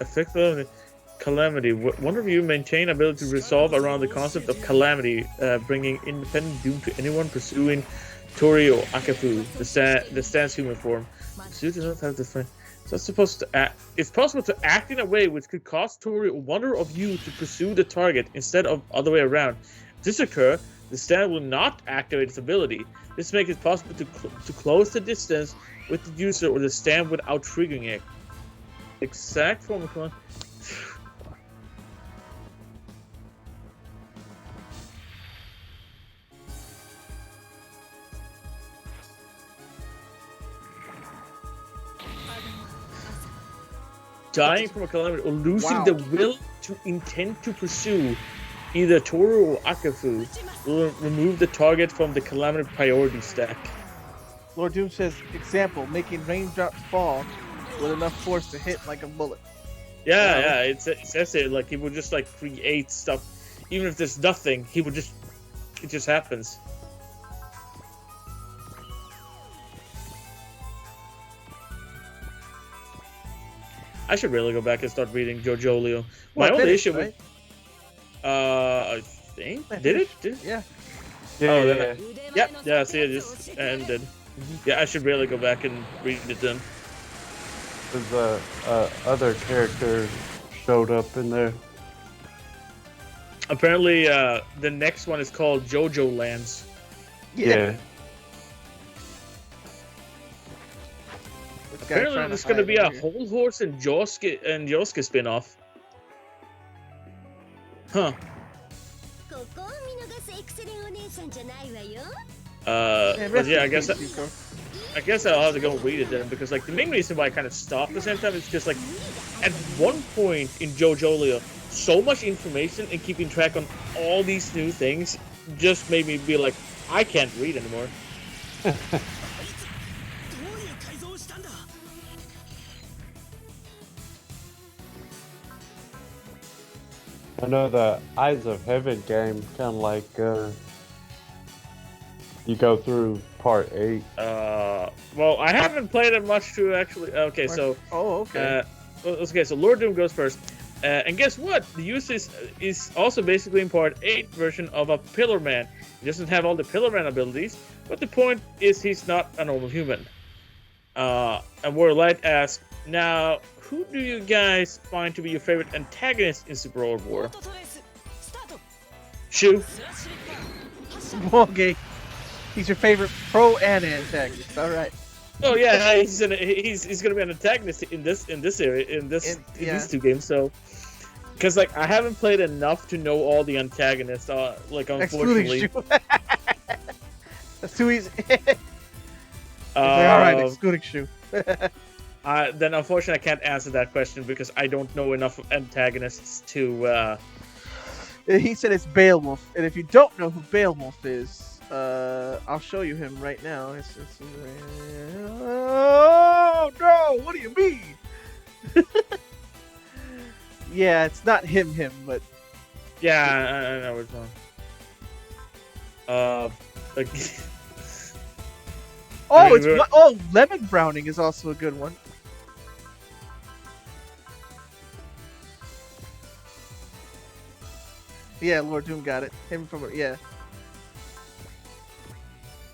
Effective calamity. One of you maintain ability to resolve around the concept of calamity, bringing independent doom to anyone pursuing Tori or Akafu, the stand's human form. So does not have the friend. So it's supposed to act. It's possible to act in a way which could cause Tori or one of you to pursue the target instead of other way around. If this occurs, the stand will not activate its ability. This makes it possible to close the distance with the user or the stand without triggering it. Exact form of command. Dying from a calamity or losing the will to intend to pursue either Toru or Akafu will remove the target from the calamity priority stack. Lord Doom says, example, making raindrops fall with enough force to hit like a bullet. Yeah, it says it like he would just like create stuff, even if there's nothing. He would just, it just happens. I should really go back and start reading JoJo. My only issue with, I think did it? Yeah. Yeah. See, it just ended. Yeah, I should really go back and read it then. There's other character showed up in there. Apparently, the next one is called JoJo Lands. Yeah. Apparently, there's going to be a Whole Horse and Yosuke spinoff. Huh. But yeah, I guess I'll have to go read it then, because like the main reason why I kind of stopped at the same time is just like at one point in JoJo, so much information and keeping track on all these new things just made me be like, I can't read anymore. I know the Eyes of Heaven game, kind of like you go through part 8. Well, I haven't played it much to actually. Okay, so. Oh, okay. Okay, so Lord Doom goes first, and guess what? The use is also basically in part 8 version of a Pillar Man. He doesn't have all the Pillar Man abilities, but the point is he's not a normal human. And Warlight asks, now, who do you guys find to be your favorite antagonist in Super World War? Shu. Okay. He's your favorite pro and antagonist. All right. Oh yeah, he's gonna be an antagonist in this area in these two games. So, because like I haven't played enough to know all the antagonists. Like unfortunately. That's too easy. All right, excluding Shu. Then unfortunately I can't answer that question because I don't know enough antagonists to. He said it's Beowulf, and if you don't know who Beowulf is, I'll show you him right now. Oh no! What do you mean? Yeah, it's not him, but yeah, I know which one. Lemon Browning is also a good one. Yeah, Lord Doom got it. Him from yeah.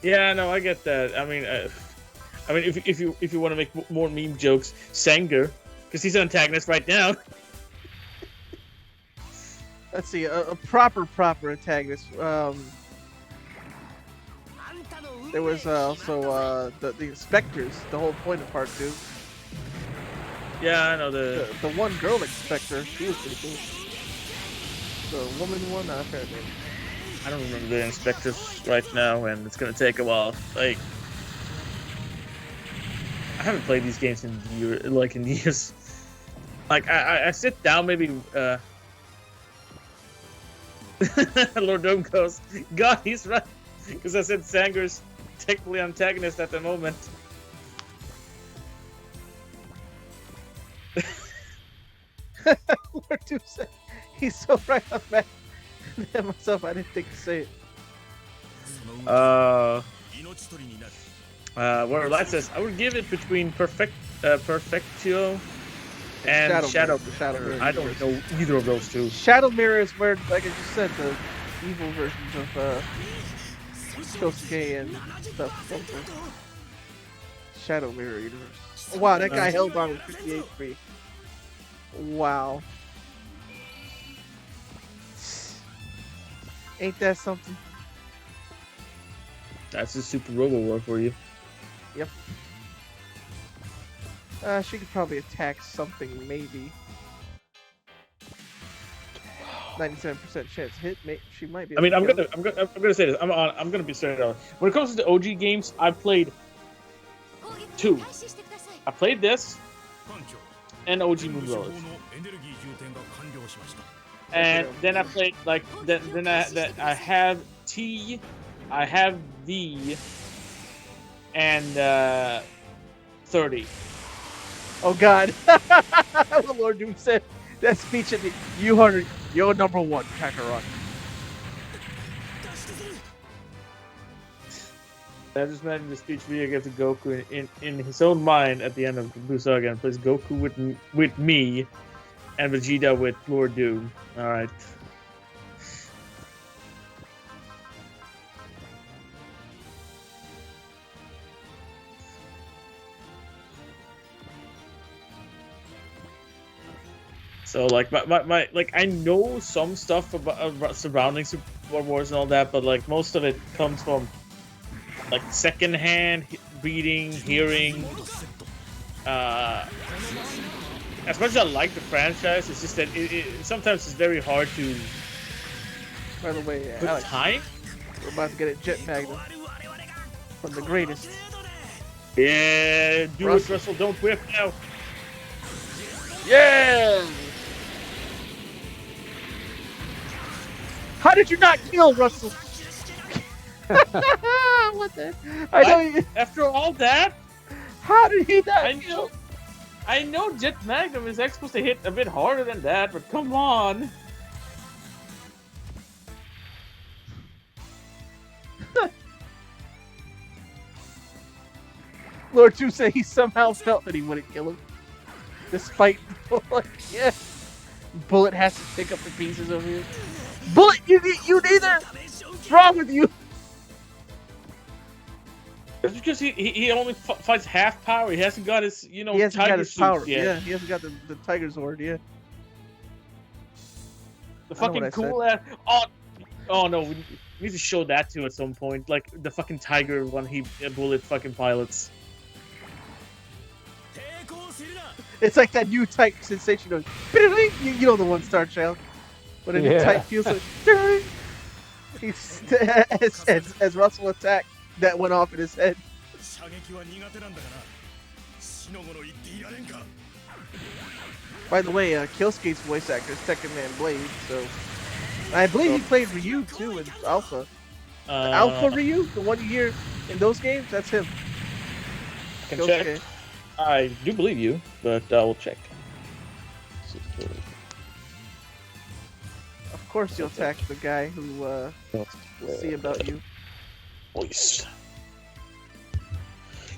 Yeah, no, I get that. I mean, if you want to make more meme jokes, Sanger, because he's an antagonist right now. Let's see, a proper antagonist. There was also the inspectors. The whole point of part 2. Yeah, I know the one girl inspector. She was pretty cool. The woman one, I forget her name. I don't remember the inspectors right now, and it's gonna take a while. Like, I haven't played these games in years. Like, I sit down maybe. Lord Dome goes, God, he's right. Because I said Sanger's technically antagonist at the moment. Lord Doom said he's so right on that. Myself, I didn't think to say it. Where Light says, I would give it between Perfectio and Shadow Mirror. I don't know either of those two. Shadow Mirror is where, like I just said, the evil versions of Kosuke and stuff from the Shadow Mirror universe. Oh, wow, that guy held on with 58-3. Wow. Ain't that something? That's a Super Robo War for you. Yep. She could probably attack something, maybe. 97% chance hit. She might be. I mean, I'm gonna say this. I'm gonna be straight on. When it comes to the OG games, I've played 2. I played this and OG Moonblowers. And then I played then I have T, I have V, and 30. Oh God! The Lord Doom said that speech at the you heard you're number 1, Kakarot. I just imagine the speech Vegeta gives to Goku in his own mind at the end of Blue Saga, and plays Goku with me, and Vegeta with Lord Doom. All right. So like my like I know some stuff about surrounding Super Wars and all that, but like most of it comes from like secondhand reading, hearing. As much as I like the franchise, it's just that sometimes it's very hard to. By the way, put Alex, time. We're about to get a Jet Magnum from the greatest. Yeah, do it, Russell. Don't whip now. Yeah. How did you not kill Russell? What the? I know. After all that, how did he not kill? I know Jet Magnum is supposed to hit a bit harder than that, but come on. Lord Two say he somehow felt that he wouldn't kill him, despite Bullet. Yeah, Bullet has to pick up the pieces over here. Bullet, you neither. What's wrong with you? It's because he only fights half power. He hasn't got his he hasn't tiger got his power. Yet. Yeah, he hasn't got the Tiger Sword. Yeah. The fucking cool ass. Oh no, we need to show that too at some point. Like the fucking tiger when he Bullet fucking pilots. It's like that new type sensation of you know the one Star Child. When a new type feels like he's as Russell attacked, that went off in his head. By the way, Killscape's voice actor is Second Man Blade, so I believe he played Ryu too in Alpha. Alpha Ryu, the one you hear in those games, that's him. I can check. I do believe you, but I will check. Of course, you'll attack the guy who see about you. Voice.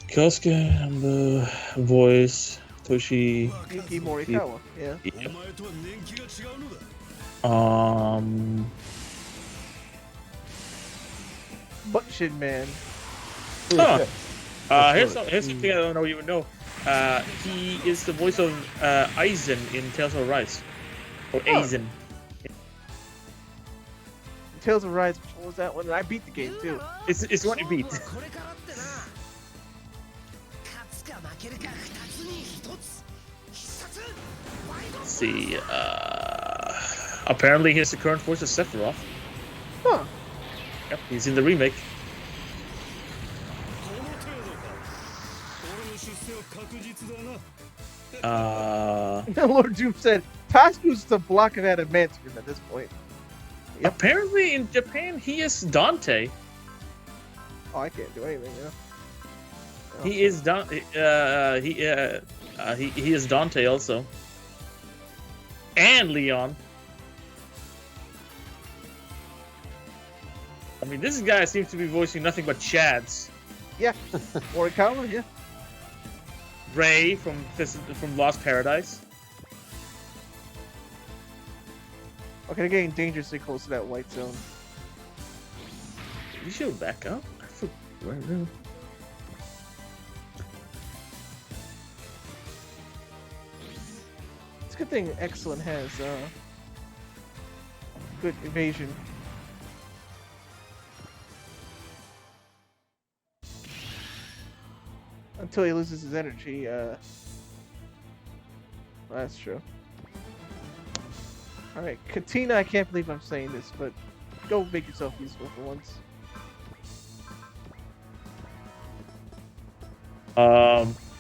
Kyosuke and the voice Toshi Yuki Morikawa. Yeah. Butt Shin Man. Huh. Here's something I don't know you would know. He is the voice of Aizen in Tales of Arise. Or Aizen. Tales of Arise, which one was that one? And I beat the game too. It's what you beat. Let's see. Apparently he's the current voice of Sephiroth. Huh. Yep, he's in the remake. Lord Doom said, Tasku's the block of adamantium at this point. Yep. Apparently in Japan he is Dante. Oh, I can't do anything. Yeah. Oh, he is he is Dante also, and Leon. I mean, this guy seems to be voicing nothing but Chads. Yeah, Morikawa, yeah. Ray from Lost Paradise. Okay, they're getting dangerously close to that white zone. You should back up. Where? It's a good thing Excellent has good evasion. Until he loses his energy, that's true. Alright, Katina, I can't believe I'm saying this, but go make yourself useful for once.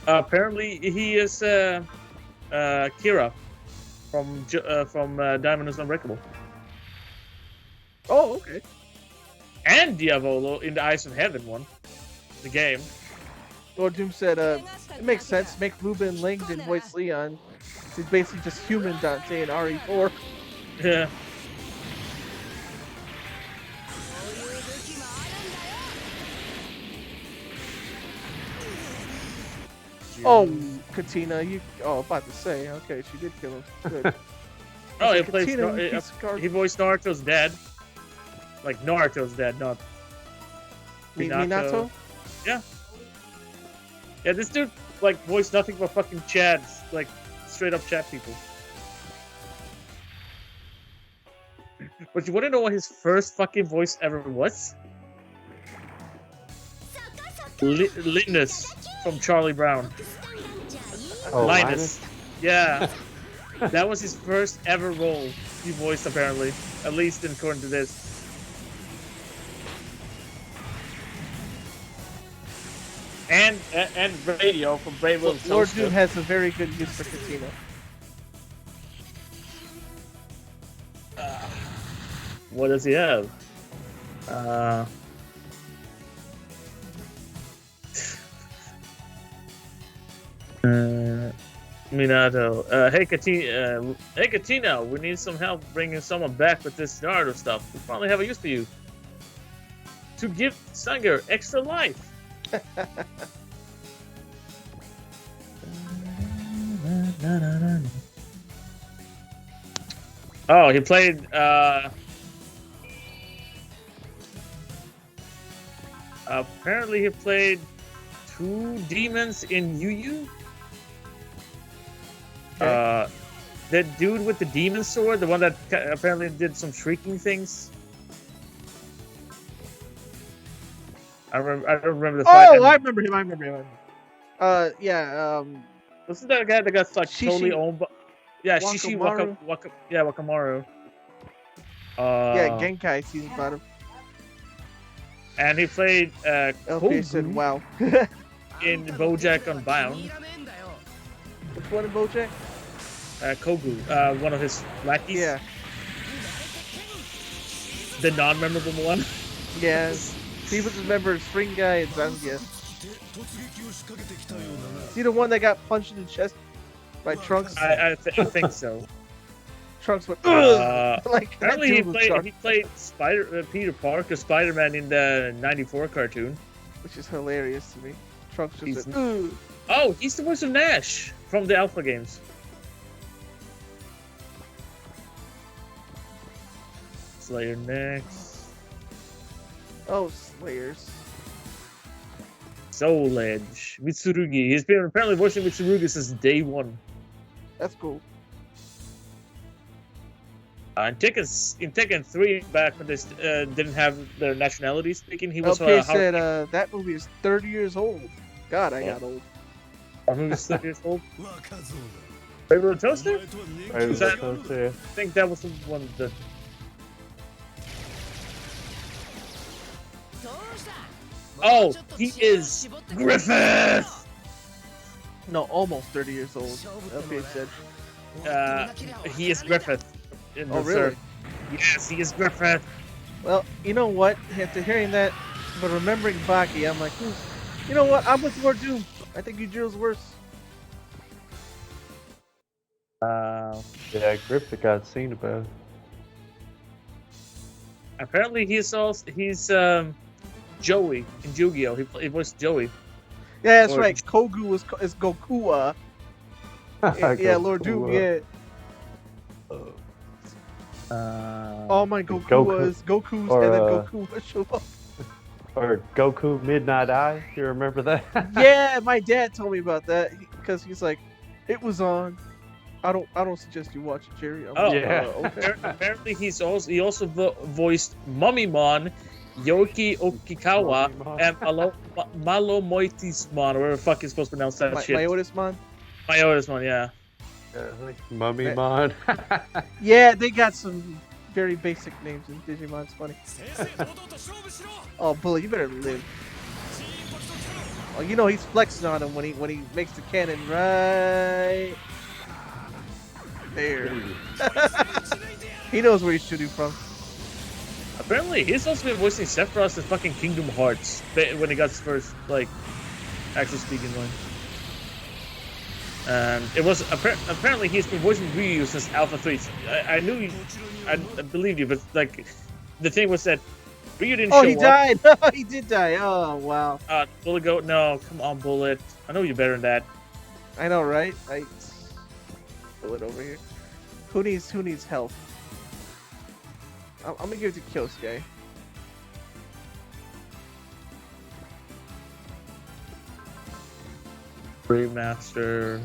Apparently he is Kira from Diamond is Unbreakable. Oh, okay. And Diavolo in the Eyes of Heaven one, the game. Lord Doom said, it makes sense. Make Ruben Langdon voice Leon. He's basically just human Dante in RE4. Yeah. Oh, Katina, you. Oh, about to say. Okay, she did kill him. Good. Oh, he plays. He voiced Naruto's dad. Like Naruto's dad, not Minato. Yeah. Yeah, this dude like voiced nothing but fucking Chads, like straight up chat people. But you want to know what his first fucking voice ever was? Linus from Charlie Brown. Oh, Linus. Yeah. That was his first ever role he voiced, apparently. At least according to this. And radio from Brave Little Toaster. Lord Doom has a very good use for Katina. What does he have? Minato. Hey Katina, we need some help bringing someone back with this Naruto stuff. We probably have a use for you. To give Sanger extra life. Oh, he played apparently he played 2 demons in Yu Yu. Okay. That dude with the demon sword, the one that apparently did some shrieking things. I don't remember the fight. Oh, I remember him. Yeah. This is that guy that got like totally owned by. Yeah, Shishi Wakamaru. Yeah, Genkai season bottom. And he played LP said, "Wow." in BoJack Unbound. Which one in BoJack? Kogu, one of his lackeys. Yeah. The non-memorable one. Yeah. He was a member of String Guy and Zangia. Is he the one that got punched in the chest by Trunks? I think so. Trunks went, ugh! Like, apparently he played Peter Parker, Spider-Man in the '94 cartoon. Which is hilarious to me. Trunks just said, ugh! Oh, he's the voice of Nash from the Alpha games. Slayer next. Oh, Slayers. Soul Edge. Mitsurugi. He's been apparently voicing Mitsurugi since day 1. That's cool. In Tekken 3, back when they didn't have their nationality speaking, he was. LP said that movie is 30 years old. God, I got old. That movie's 30 years old. Favorite Toaster? I think that was the one that. Oh, he is Griffith! No, almost 30 years old. LP said. He is Griffith. Oh, really? Yes, he is Griffith. Well, you know what? After hearing that, But remembering Baki, I'm like, you know what? I'm with Lord Doom. I think Yujiro's worse. Yeah, Griffith got seen about. Apparently, he's Joey in Yu-Gi-Oh. He voiced Joey. Yeah, that's right. Kogu is Goku. Yeah, Lord Doom. Yeah. All my Goku's, and then Goku show up. Or Goku Midnight Eye. You remember that? Yeah, my dad told me about that because he's like, it was on. I don't suggest you watch it, Jerry. Yeah. Okay. Apparently, he also voiced Mummymon, Yoki Okikawa, and Malo Moitismon, or whatever the fuck is supposed to pronounce that shit. Myotismon? Myotismon, yeah. Mummymon. Yeah, they got some very basic names in Digimon. It's funny. Oh, Bullet, you better live. Oh, you know he's flexing on him when he makes the cannon right there. He knows where he's shooting from. Apparently, he's also been voicing Sephiroth in fucking Kingdom Hearts when he got his first actual speaking line. And it was apparently he's been voicing Ryu since Alpha 3. I knew I believed you, but the thing was that Ryu didn't show up. Oh, he died. He did die. Oh, wow. Bullet go. No, come on, Bullet. I know you're better than that. I know, right? Bullet over here. Who needs health? I'm gonna give it to Kyosuke. Brewmaster.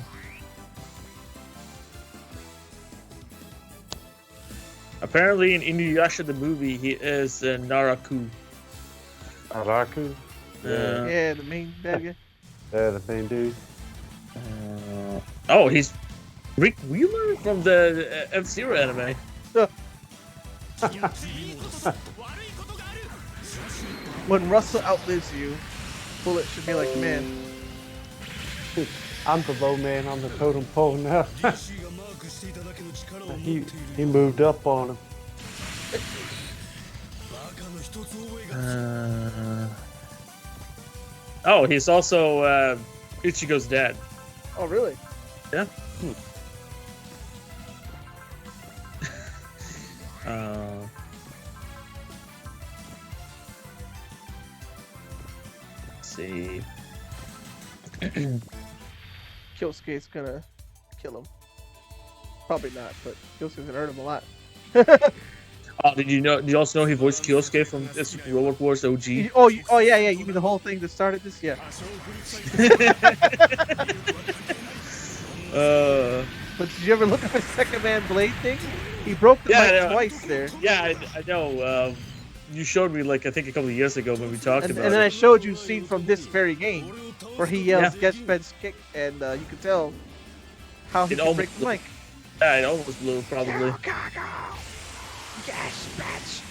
Apparently, in Inuyasha the movie, he is Naraku. Naraku? Yeah, the main bad guy. Yeah, the main dude. Oh, he's Rick Wheeler from the F-Zero anime. When Russell outlives you, Bullet should be like, man, I'm the low man on the totem pole now. he moved up on him. Oh, he's also Ichigo's dad. Oh, really? Yeah. Let's see. Kyosuke's gonna kill him. Probably not, but Kyosuke's gonna hurt him a lot. Did you also know he voiced Kyosuke from Robot Wars OG? Oh, yeah. You mean the whole thing that started this? Yeah. But did you ever look at his Second Man Blade thing? He broke the mic twice there. Yeah, I know. You showed me, I think a couple of years ago when we talked about it. And then I showed you a scene from this very game where he yells Getsped's kick, and you can tell how he can break the mic. Yeah, it almost blew, probably. Yes, bitch.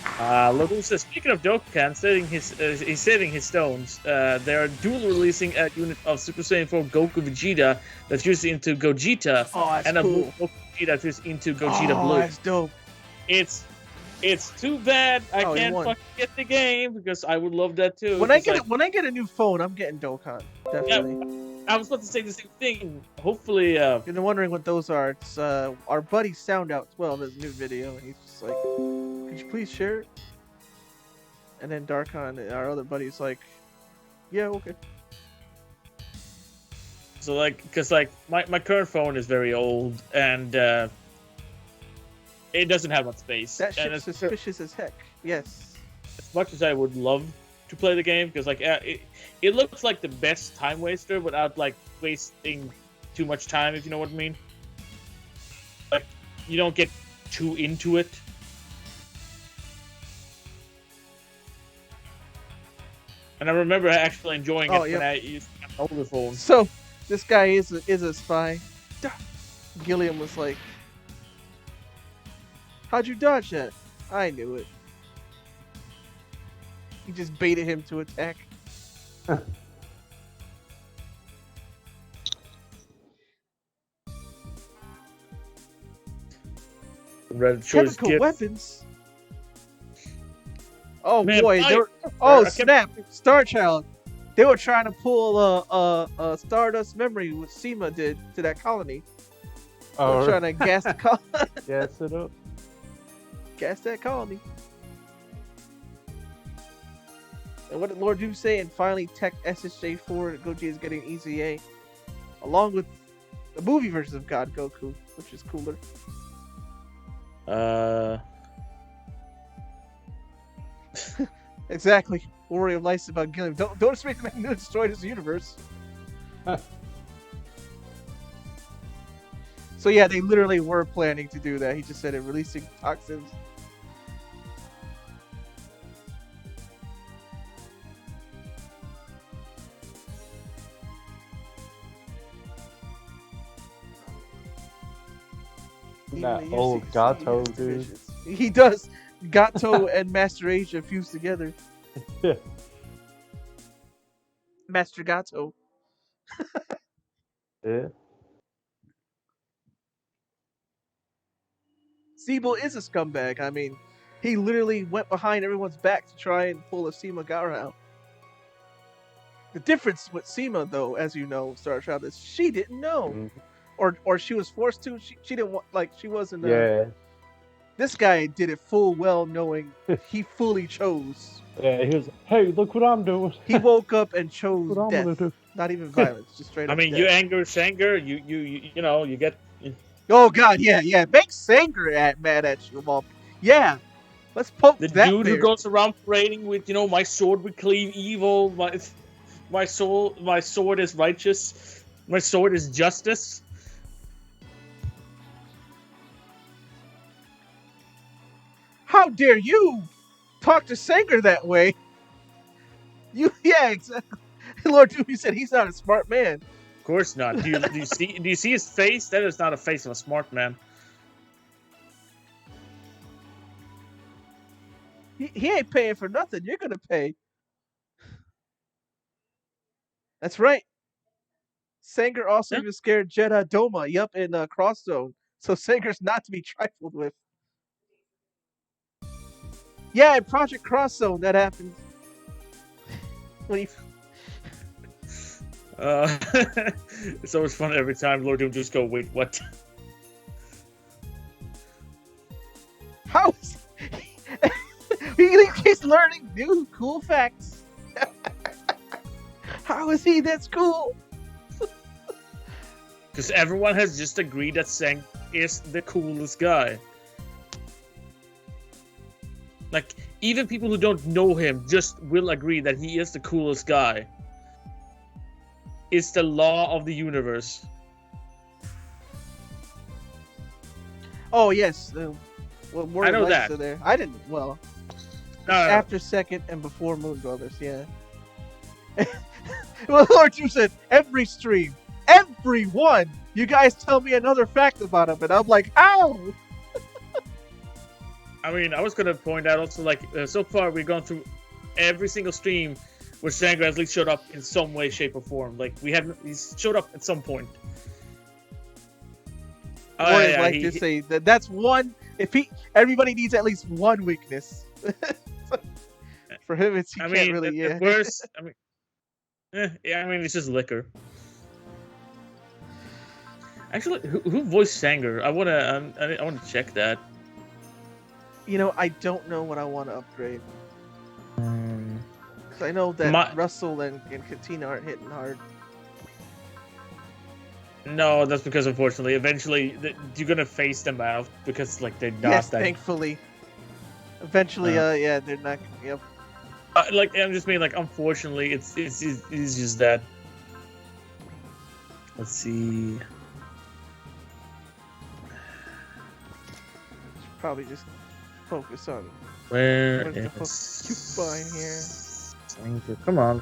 Look who says, speaking of Dokkan, he's saving his stones. They are dual releasing a unit of Super Saiyan 4 Goku Vegeta that fused into Gogeta, and a Goku Vegeta that fused into Gogeta Blue. That's dope. It's too bad I can't fucking get the game because I would love that too. When I get a new phone, I'm getting Dokkan. Definitely. Yeah, I was about to say the same thing. Hopefully, you've been wondering what those are. It's our buddy Sound Out 12 has a new video, and he's just like, could you please share it? And then Darkon, our other buddy's like, yeah, okay. So because my current phone is very old and it doesn't have much space. That shit's suspicious as heck. Yes. As much as I would love to play the game, because it looks like the best time waster without wasting too much time, if you know what I mean. You don't get too into it. And I remember actually enjoying it when I used an older phone. So this guy is a spy. Gilliam was like, how'd you dodge that? I knew it. He just baited him to attack. Chemical weapons? Oh man, boy, they were. Oh snap! Star Child. They were trying to pull a Stardust memory what SEMA did to that colony. Oh, trying to gas the colony. Gas it up. Gas that colony. And what did Lord Doom say? And finally, Tech SSJ4 Goji is getting EZA, along with the movie version of God Goku, which is cooler. Exactly. Worry of Lice about Gilliam. Don't expect him to destroy this universe. So yeah, they literally were planning to do that. He just said it, releasing toxins. That old Gato, dude. He does. Gato and Master Asia fused together. Yeah. Master Gato. Yeah. Siebel is a scumbag. I mean, he literally went behind everyone's back to try and pull a SEMA Gara out. The difference with SEMA, though, as you know, Star Child, is she didn't know. Mm-hmm. Or she was forced to. She didn't want, like, she wasn't. Yeah. This guy did it full well, knowing he fully chose. Yeah, he was. Hey, look what I'm doing. He woke up and chose death. Not even violence, just straight up. I mean, death. You anger Sanger, you know, you get. Oh God, yeah. Make Sanger mad at you, Bob. Yeah, let's poke the that dude bear. Who goes around parading with, my sword would cleave evil. My sword is righteous. My sword is justice. How dare you talk to Sanger that way? Yeah, exactly. Lord Doom said he's not a smart man. Of course not. Do you see his face? That is not a face of a smart man. He ain't paying for nothing. You're gonna pay. That's right. Sanger also even scared Jedha Doma. Yup, in Cross Zone. So Sanger's not to be trifled with. Yeah, in Project Cross Zone that happened. When he. It's always fun every time Lord Doom just go, wait, what? How is he's learning new cool facts. How is he that's cool? Because everyone has just agreed that Sang is the coolest guy. Like, even people who don't know him just will agree that he is the coolest guy. It's the law of the universe. Oh, yes. Well, I know that. There. I didn't. Well, after second and before Moon Dwellers, yeah. Well, Lord, you said every stream, everyone, you guys tell me another fact about him, and I'm like, how? I mean, I was going to point out also, like, so far we've gone through every single stream where Sanger at least showed up in some way, shape, or form. Like, he's showed up at some point. To say that's one. Everybody needs at least one weakness. For him, he can't really. Yeah. At worst, it's just liquor. Actually, who voiced Sanger? I wanna check that. I don't know what I want to upgrade. Because I know that Russell and Katina aren't hitting hard. No, that's because unfortunately, eventually, you're gonna face them out because like they're not. Yes, thankfully. Eventually, yeah, they're not. Yep. Like I'm just mean, like unfortunately, it's just that. Let's see. Probably just focus on where is Cupine here. Thank you. Come on.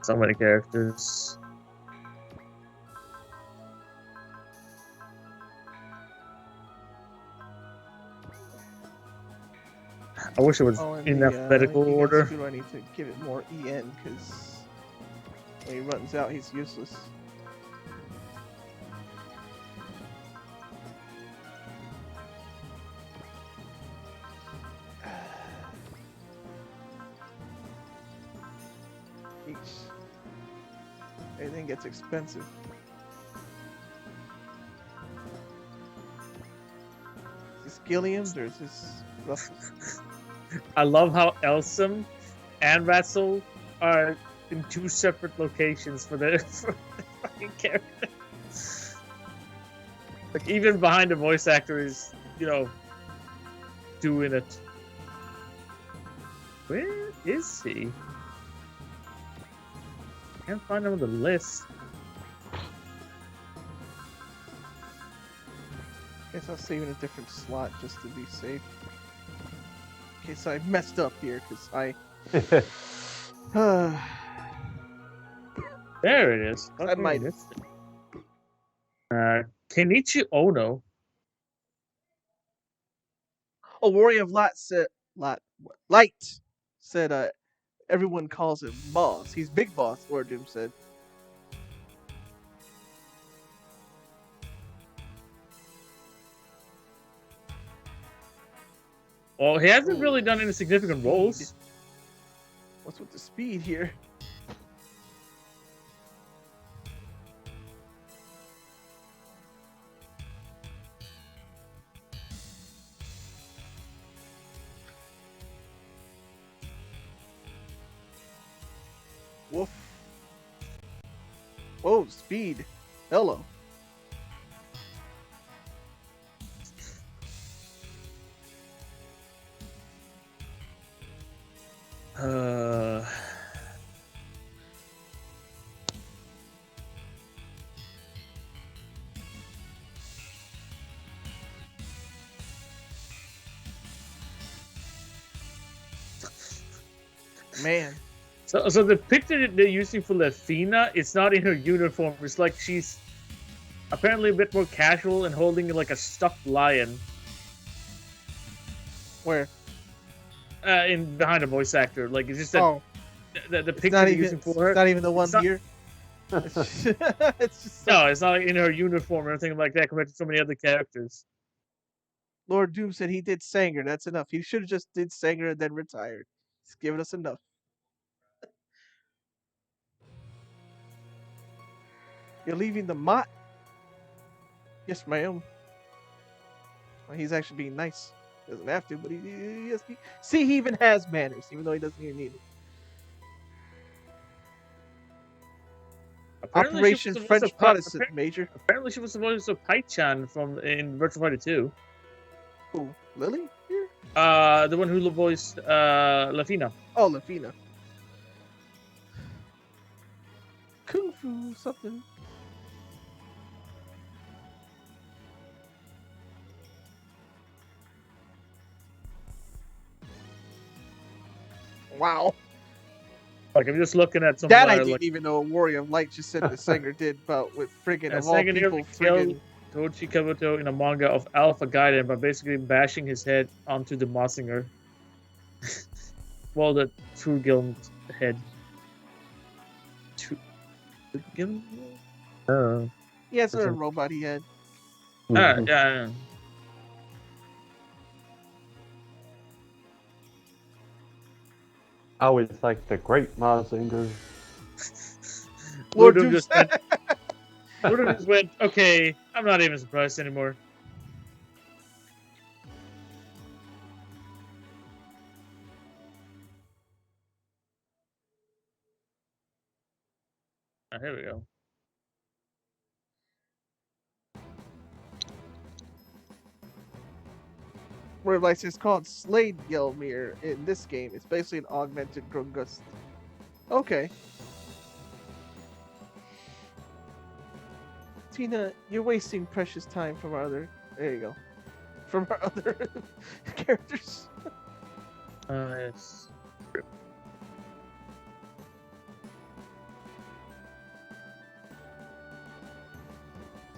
So many characters. I wish it was in alphabetical order. I need to give it more EN because when he runs out, he's useless. Everything gets expensive. Is this Gilliam's or is this Russell's? I love how Elsem and Ratzel are in 2 separate locations for the fucking character. Like, even behind the voice actor is, doing it. Where is he? Can't find him on the list. Guess I'll save in a different slot just to be safe. Okay, so I messed up here because I. There it is. Okay, I might have. Kenichi Ono. Oh, Warrior of Light said everyone calls him Boss. He's Big Boss, Lord Doom said. Well, he hasn't really done any significant roles. What's with the speed here? Woof. Whoa, speed. Hello. Man. So the picture that they're using for Lefina, it's not in her uniform. It's like she's apparently a bit more casual and holding like a stuffed lion. Where? In behind a voice actor. Like, it's just that the picture they're using for her. It's not even the one here. It's just no, it's not like in her uniform or anything like that compared to so many other characters. Lord Doom said he did Sanger. That's enough. He should have just did Sanger and then retired. He's given us enough. You're leaving the mott? Yes, ma'am. Well, he's actually being nice. Doesn't have to, but he see, he even has manners, even though he doesn't even need it. Apparently Operation French Protestant, Major. Apparently she was the voice of Pai-chan in Virtua Fighter 2. Who? Lily? Here? The one who voiced Lafina. Oh, Lafina. Kung Fu something. Wow. Like, I'm just looking at some that I didn't even know a Warrior of Light just said the Sanger did about with friggin' of all people friggin' Tochi Kabuto in a manga of Alpha Gaiden by basically bashing his head onto the Mazinger. Well, the True Gilm head. Gilm? He has a robot he had. Yeah. I always like the Great Mazinger. Lord Doom just went, okay, I'm not even surprised anymore. Here we go. Where like it's called Slade Gelmir in this game. It's basically an augmented Grungust. Okay. Tina, you're wasting precious time from our other. There you go. From our other characters. Yes.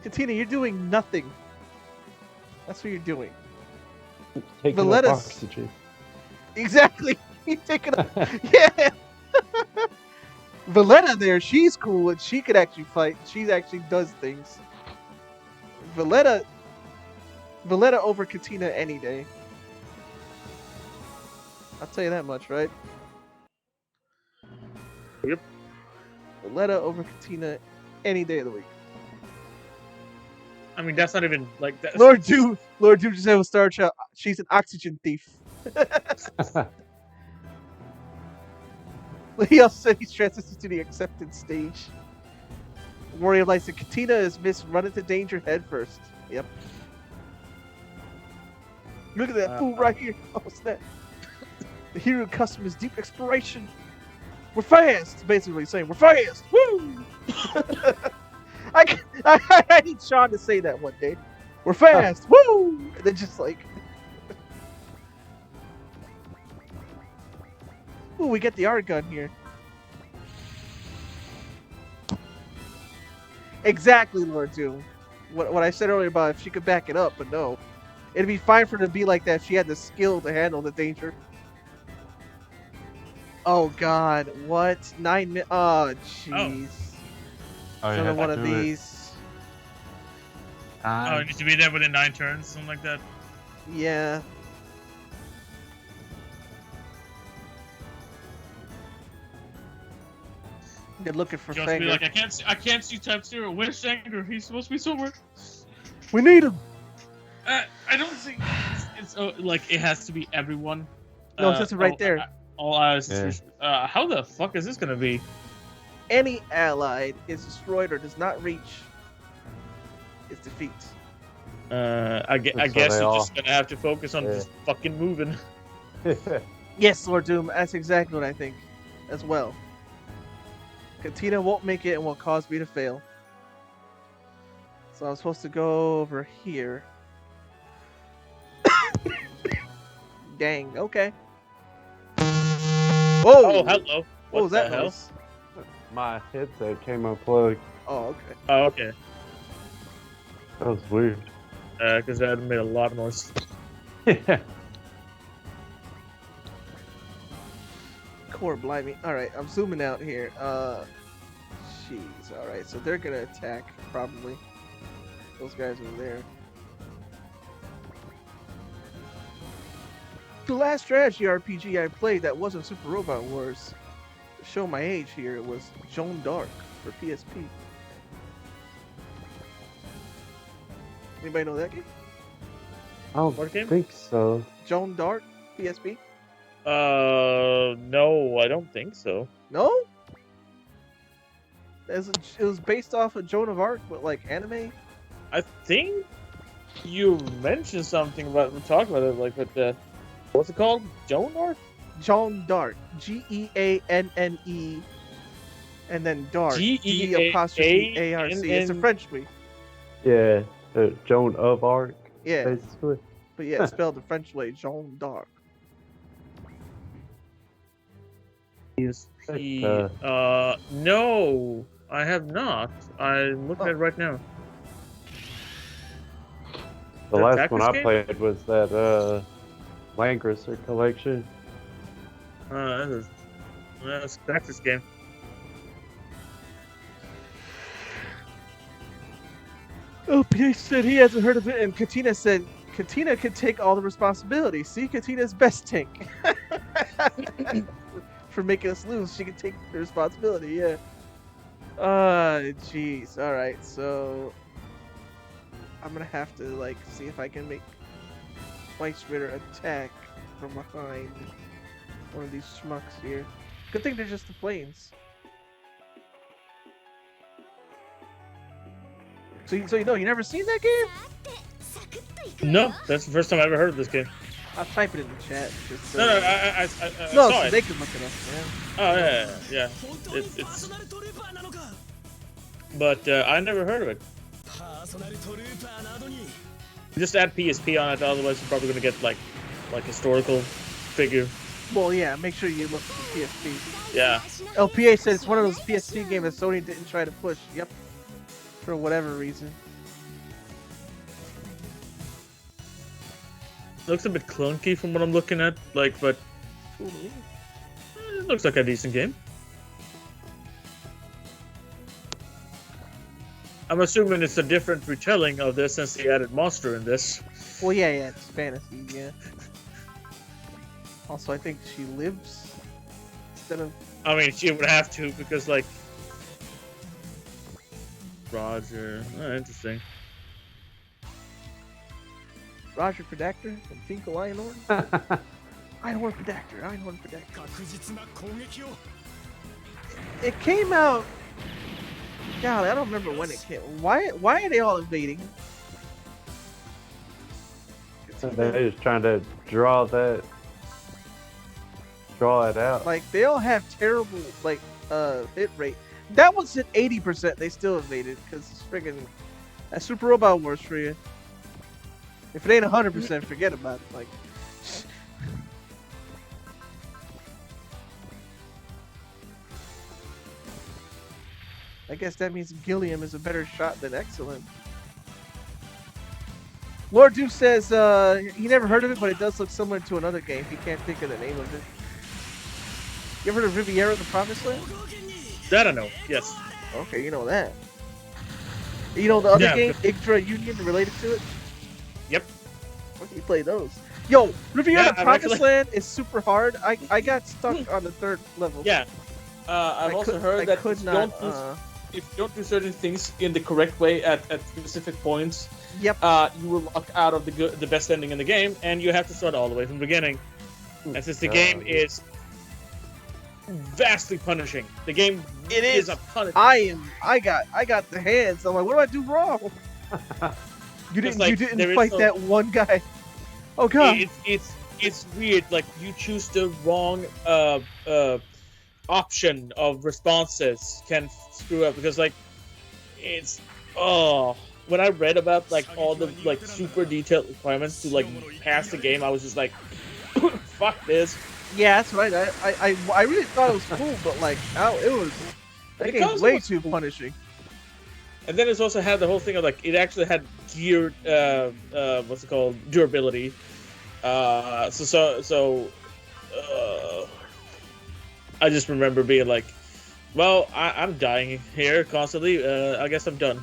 Tina, you're doing nothing. That's what you're doing. Taking up oxygen. Exactly. He's taking up. Yeah. Valletta there, she's cool and she could actually fight. She actually does things. Valletta over Katina any day. I'll tell you that much, right? Yep. Valletta over Katina any day of the week. I mean, that's not even like that. Lord Doom just have a Star Child. She's an oxygen thief. He also said he's transitioned to the acceptance stage. Warrior Lights said Katina is Miss Run into Danger head first. Yep. Look at that fool right here. Oh, snap. The hero custom is deep exploration. We're fast. Basically saying we're fast. Woo! I need Sean to say that one day. We're fast. Woo! And then just like, ooh, we get the art gun here. Exactly, Lord Doom. What I said earlier about if she could back it up, but no. It'd be fine for her to be like that if she had the skill to handle the danger. Oh God, what? 9 minutes? Oh, jeez. Another one of these. Oh, it needs to be there within 9 turns, something like that. Yeah. They're looking for Just Fanger. be like, I can't see Type Zero. Where's Fanger? He's supposed to be somewhere. We need him. I don't think it's like it has to be everyone. No, it's just right there. All eyes. Yeah. How the fuck is this gonna be? Any allied is destroyed or does not reach its defeat. I guess you're just gonna have to focus on just fucking moving. Yes, Lord Doom. That's exactly what I think, as well. Katina won't make it and will cause me to fail. So I'm supposed to go over here. Dang. Okay. Whoa! Oh, hello. What was that noise? My headset came unplugged. Oh, okay. Oh, okay. That was weird. Because that made a lot of noise. Yeah. Core blimey. Alright, I'm zooming out here. Jeez. Alright, so they're gonna attack, probably. Those guys over there. The last strategy RPG I played that wasn't Super Robot Wars, to show my age here, it was Joan d'Arc for PSP. Anybody know that game? I don't think so. Joan d'Arc, PSP? No, I don't think so. No? It was based off of Joan of Arc, but like anime? I think you mentioned something about, we talked about it, like with the, what's it called? Joan d'Arc? Joan d'Arc. Geanne. And then Dark. D-apostrophe-A-R-C. It's a French movie. Yeah, Joan of Arc. Yeah. Basically. But yeah, it's spelled the French way, Joan d'Arc. No, I have not. I'm looking at it right now. The last one I played was that Langrisser collection. That's a Texas game. OPA said he hasn't heard of it, and Katina said Katina could take all the responsibility. See, Katina's best tank. For making us lose, she can take the responsibility, yeah. Jeez. Alright, so I'm gonna have to, like, see if I can make Vice Ritter attack from behind one of these schmucks here. Good thing they're just the planes. So you know, you never seen that game? No, that's the first time I ever heard of this game. I'll type it in the chat. Just so I no, saw so it. they can look it up, man. Oh, yeah. It's... But I never heard of it. Just add PSP on it, otherwise you're probably going to get, like historical figure. Well, yeah, make sure you look at the PSP. Yeah. LPA said it's one of those PSP games that Sony didn't try to push. Yep. For whatever reason. Looks a bit clunky from what I'm looking at, like, but it looks like a decent game. I'm assuming it's a different retelling of this since they added monster in this. Well, yeah, it's fantasy, yeah. Also, I think she lives instead of... I mean, she would have to, because, like, Roger. Oh, interesting. Roger Predactor from Finkel Einhorn? Einhorn Predactor. It came out... Golly, I don't remember when it came. Why are they all invading? They're just trying to draw it out. Like, they all have terrible, like, hit rate. That one's at 80%, they still invaded, because it's friggin' that's Super Robot Wars for you. If it ain't 100%, forget about it. Like, I guess that means Gilliam is a better shot than Excellent. Lord Doom says he never heard of it, but it does look similar to another game. He can't think of the name of it. You ever heard of Riviera the Promised Land? That I know, yes. Okay, you know that. You know the other game, Igdra Union, related to it? Yep. Why do you play those? Yo, Riviera the Promised Land is super hard. I got stuck on the 3rd level. Yeah. I've also heard that if you don't do certain things in the correct way at specific points, yep. You will lock out of the best ending in the game, and you have to start all the way from the beginning. And since the game is vastly punishing, the game is a punishment. I got the hands. I'm like, what do I do wrong? You didn't fight that one guy. Oh god. It's weird. Like, you choose the wrong option of responses can screw up, because like it's when I read about like all the like super detailed requirements to like pass the game, I was just like, fuck this. Yeah, that's right. I really thought it was cool, but like that game's way too punishing. And then it's also had the whole thing of like it actually had geared what's it called, durability. I just remember being like, well, I'm dying here constantly. I guess I'm done.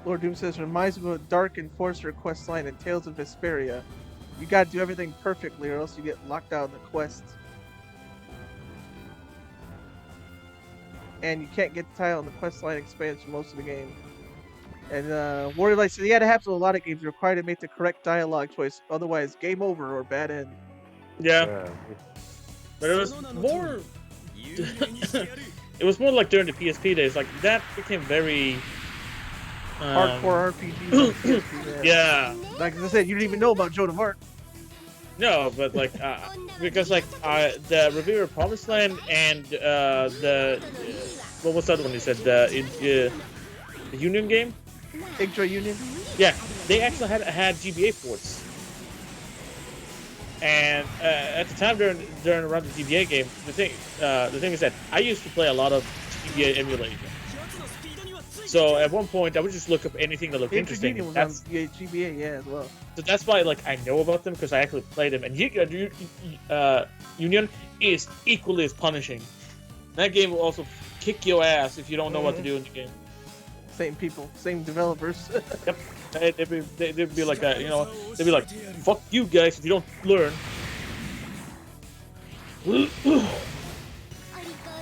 Lord Doom says, reminds me of a Dark Enforcer quest line in Tales of Vesperia. You gotta do everything perfectly or else you get locked out of the quest. And you can't get the title in the quest line expansion most of the game. And Warrior Light says, yeah, that happens with a lot of games. You're required to make the correct dialogue choice, otherwise game over or bad end. Yeah. But it was more... it was more like during the PSP days. Like, that became very... hardcore RPGs on PSP, yeah. Like I said, you didn't even know about Joan of Arc. No, but like, because like, the Riviera Promised Land and what was the other one you said? The Union game? Igdra Union? Yeah, they actually had GBA ports. And at the time during around the GBA game, the thing is that I used to play a lot of GBA emulation. So at one point, I would just look up anything that looked interesting. Was on GBA, yeah, as well. So that's why, like, I know about them because I actually played them. And Union is equally as punishing. That game will also kick your ass if you don't know what to do in the game. Same people, same developers. Yep. They'd be like that, you know. They'd be like, "Fuck you guys if you don't learn."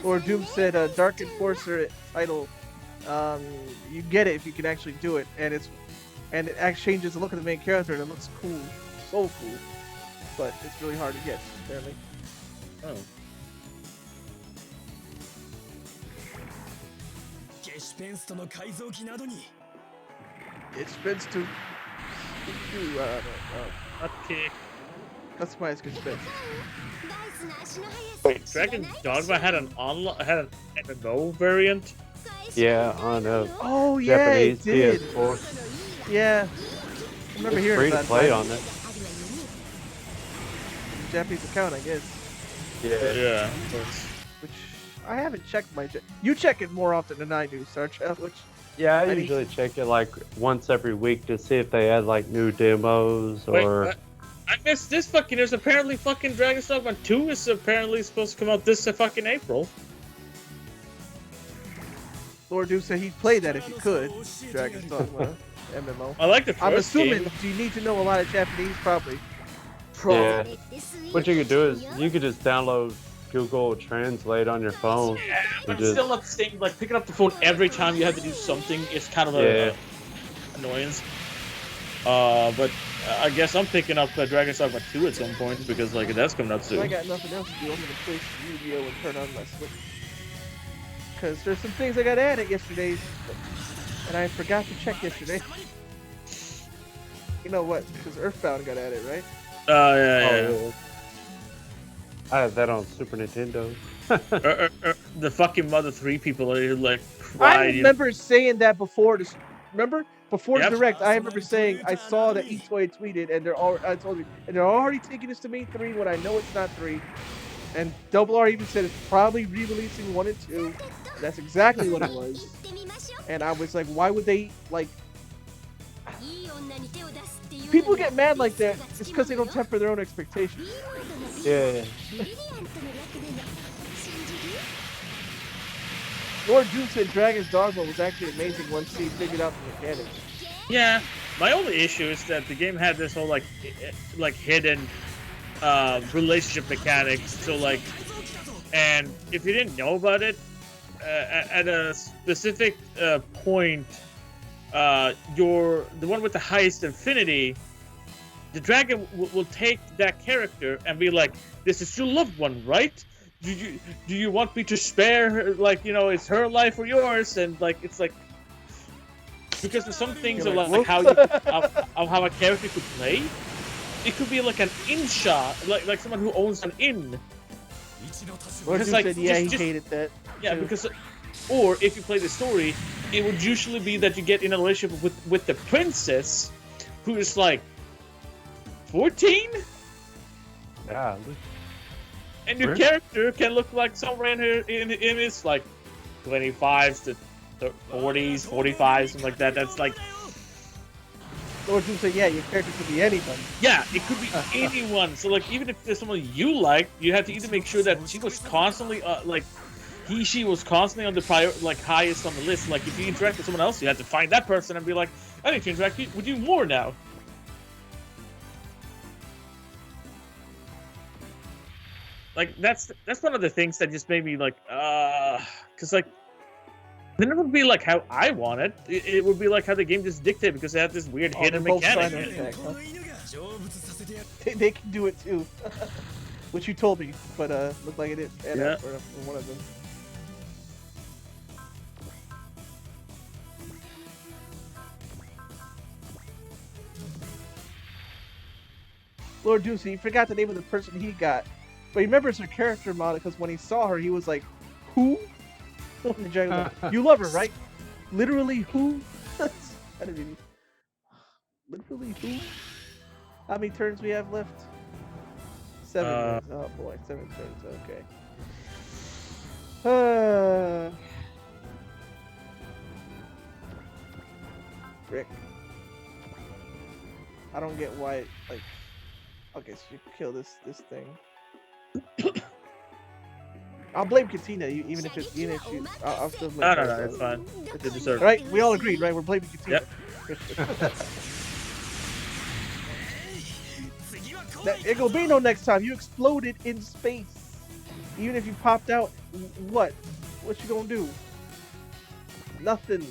Or Doom said, Dark Enforcer title. You get it if you can actually do it, and it actually changes the look of the main character, and it looks cool, so cool. But it's really hard to get, apparently. Oh. Expense to Okay. Customize expense. Wait, Dragon Dogma had an MMO variant? Yeah, on oh yeah, Japanese it did. PS4. Yeah, I remember hearing free about to play that. on it. Japanese account, I guess. Yeah. Which I haven't checked my. You check it more often than I do, Sarcha. Which yeah, I usually check it like once every week to see if they add like new demos or. Wait, I missed this fucking. There's apparently fucking Dragon's Dogma 2 is apparently supposed to come out this fucking April. Lord Dude said he'd play that if he could. Dragon's Dogma MMO. I like the first I'm assuming. game. Do you need to know a lot of Japanese? Probably. Yeah. What you could do is you could just download Google Translate on your phone. Yeah, but it's still not the same. Like picking up the phone every time you have to do something is kind of a annoyance. But I guess I'm picking up Dragon's Dogma 2 at some point because like that's coming out soon. I got nothing else to do. I'm gonna play some Yu-Gi-Oh and turn on my Switch. Because there's some things I got added yesterday, and I forgot to check yesterday. You know what? Because Earthbound got added, right? Yeah. I had that on Super Nintendo. The fucking Mother 3 people are like cried. I remember saying that before. Remember? Before the Direct, I remember saying I saw that Eastway tweeted, and I told you, and they're already taking this to me 3 when I know it's not 3. And Double R even said it's probably re-releasing 1 and 2. That's exactly what it was. And I was like, why would they like? People get mad like that. It's because they don't temper their own expectations. Yeah. Lord Doom said Dragon's Dogma was actually amazing once he figured out the mechanics. Yeah, my only issue is that the game had this whole like hidden relationship mechanics. So like, and if you didn't know about it, at a specific point, you're the one with the highest infinity. The dragon will take that character and be like, "This is your loved one, right? Do you want me to spare her? Like, you know, it's her life or yours?" And like, it's like because there's some things of like how a character could play. It could be like an inn shot, like someone who owns an inn. Because like, said, yeah, he hated that. Yeah, too. because, or if you play the story, it would usually be that you get in a relationship with the princess, who is like 14. Yeah. And your character can look like somewhere in his like 25s to 40s, 45s, something like that. That's like. Lord Doom said, yeah, your character could be anybody. Yeah, it could be anyone. So like, even if there's someone you like, you have to either make sure that she was constantly like. She was constantly on the highest on the list. Like, if you interact with someone else, you have to find that person and be like, I need to interact with you more now. Like, that's one of the things that just made me like, because like, then it would be like how I want it. It would be like how the game just dictated because they have this weird hidden mechanic. They can do it too, which you told me, but looked like it did. Yeah. For one of them. Lord Doomsday, he forgot the name of the person he got, but he remembers her character model because when he saw her, he was like, "Who?" You love her, right? Literally who? I didn't even... Literally who? How many turns we have left? 7 turns. Oh boy, 7 turns. Okay. Rick. I don't get why. Like, okay, so you kill this thing. I'll blame Katina, even if it's I'll still blame her. No, it's fine. They deserve it. Right? We all agreed, right? We're blaming Katina. Yep. It gonna be no next time. You exploded in space. Even if you popped out, what you gonna do? Nothing.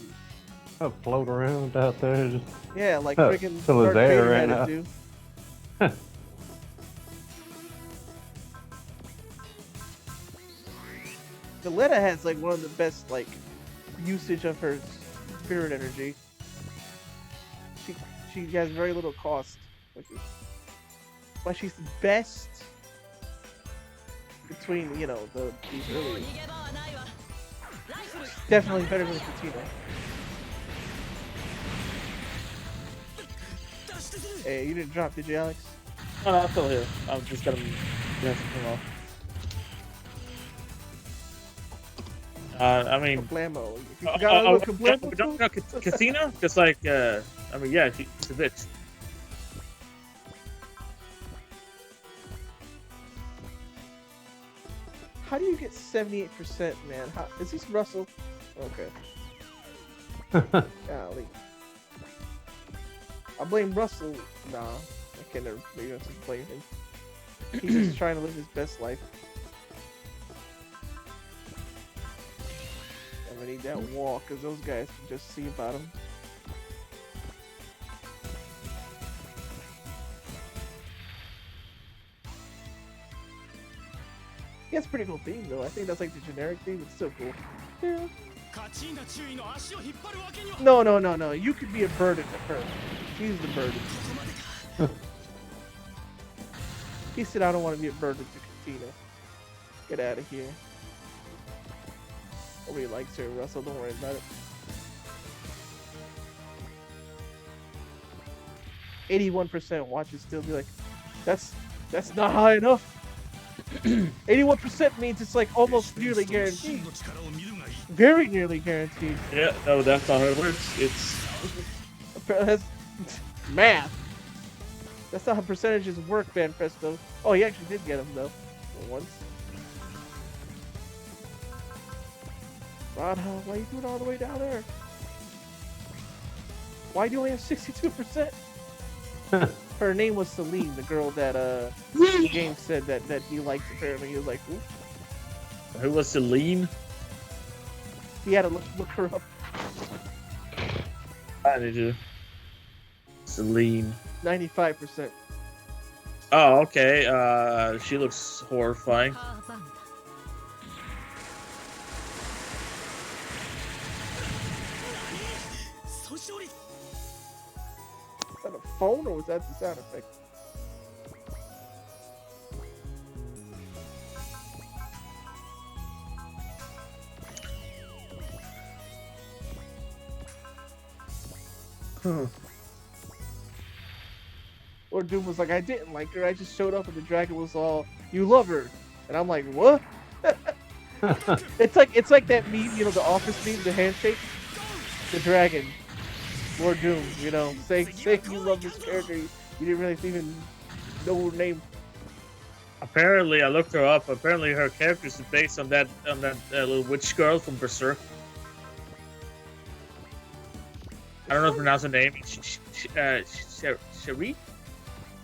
I'll float around out there. Just... Yeah, like freaking till his air ran out. Valletta has like one of the best like usage of her spirit energy. She has very little cost, which is why she's the best between these early. Definitely better than Katina. Hey, you didn't drop, did you, Alex? Oh, no, I'm still here. I'm just gonna come off. I mean, Kablamo. You forgot Kablamo? Casino? Just like, I mean, yeah, she's a bitch. How do you get 78%, man? Is this Russell? Okay. Golly. I blame Russell. Nah, I can't never blame him. He's just trying to live his best life. I'm gonna need that wall because those guys can just see about him. Yeah, it's a pretty cool theme though. I think that's like the generic theme. It's so cool. Yeah. No. You could be a burden to her. She's the burden. He said, I don't want to be a burden to Katina. Get out of here. Nobody likes her, Russell. Don't worry about it. 81% watches still be like, that's not high enough. 81% means it's like almost nearly guaranteed. Very nearly guaranteed. Yeah, no, that's not how it works. That's math. That's not how percentages work, Banpresto. Oh, he actually did get him though. Once. Radha, why are you doing all the way down there? Why do you only have 62%? Her name was Celine, the girl that the game said that he liked. Apparently, he was like, ooh. Who was Celine? He had to look her up. I did you. Celine. 95%. Oh, okay. She looks horrifying. Was that a phone or was that the sound effect? Or Doom was like, I didn't like her. I just showed up and the dragon was all, you love her. And I'm like, what? It's like that meme, you know, the Office meme, the handshake. The dragon. Lord Doom, you know, say you love this character. You didn't really even know her name. Apparently, I looked her up. Apparently, her character is based on that little witch girl from Berserk. I don't know how to pronounce her name. Cherie?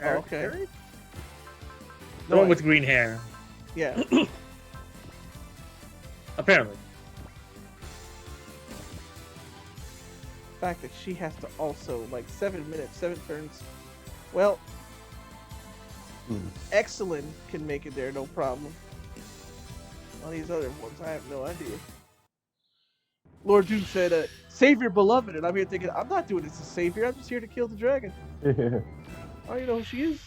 Oh, okay. The one with green hair. Yeah. Apparently. The fact that she has to also, like, 7 minutes, 7 turns. Well, Excellent can make it there, no problem. All these other ones, I have no idea. Lord Doom said, save your beloved, and I'm here thinking, I'm not doing this to save her, I'm just here to kill the dragon. Yeah. Oh, you know who she is?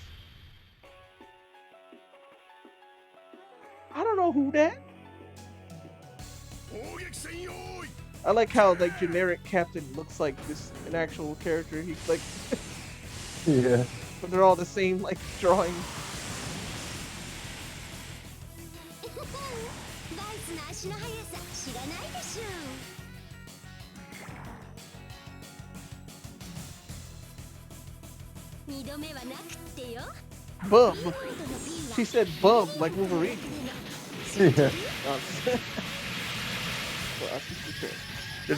I don't know who that. I like how like generic Captain looks like this an actual character. He's like, yeah. But they're all the same like drawing. Bum. She said bum like Wolverine. Yeah. The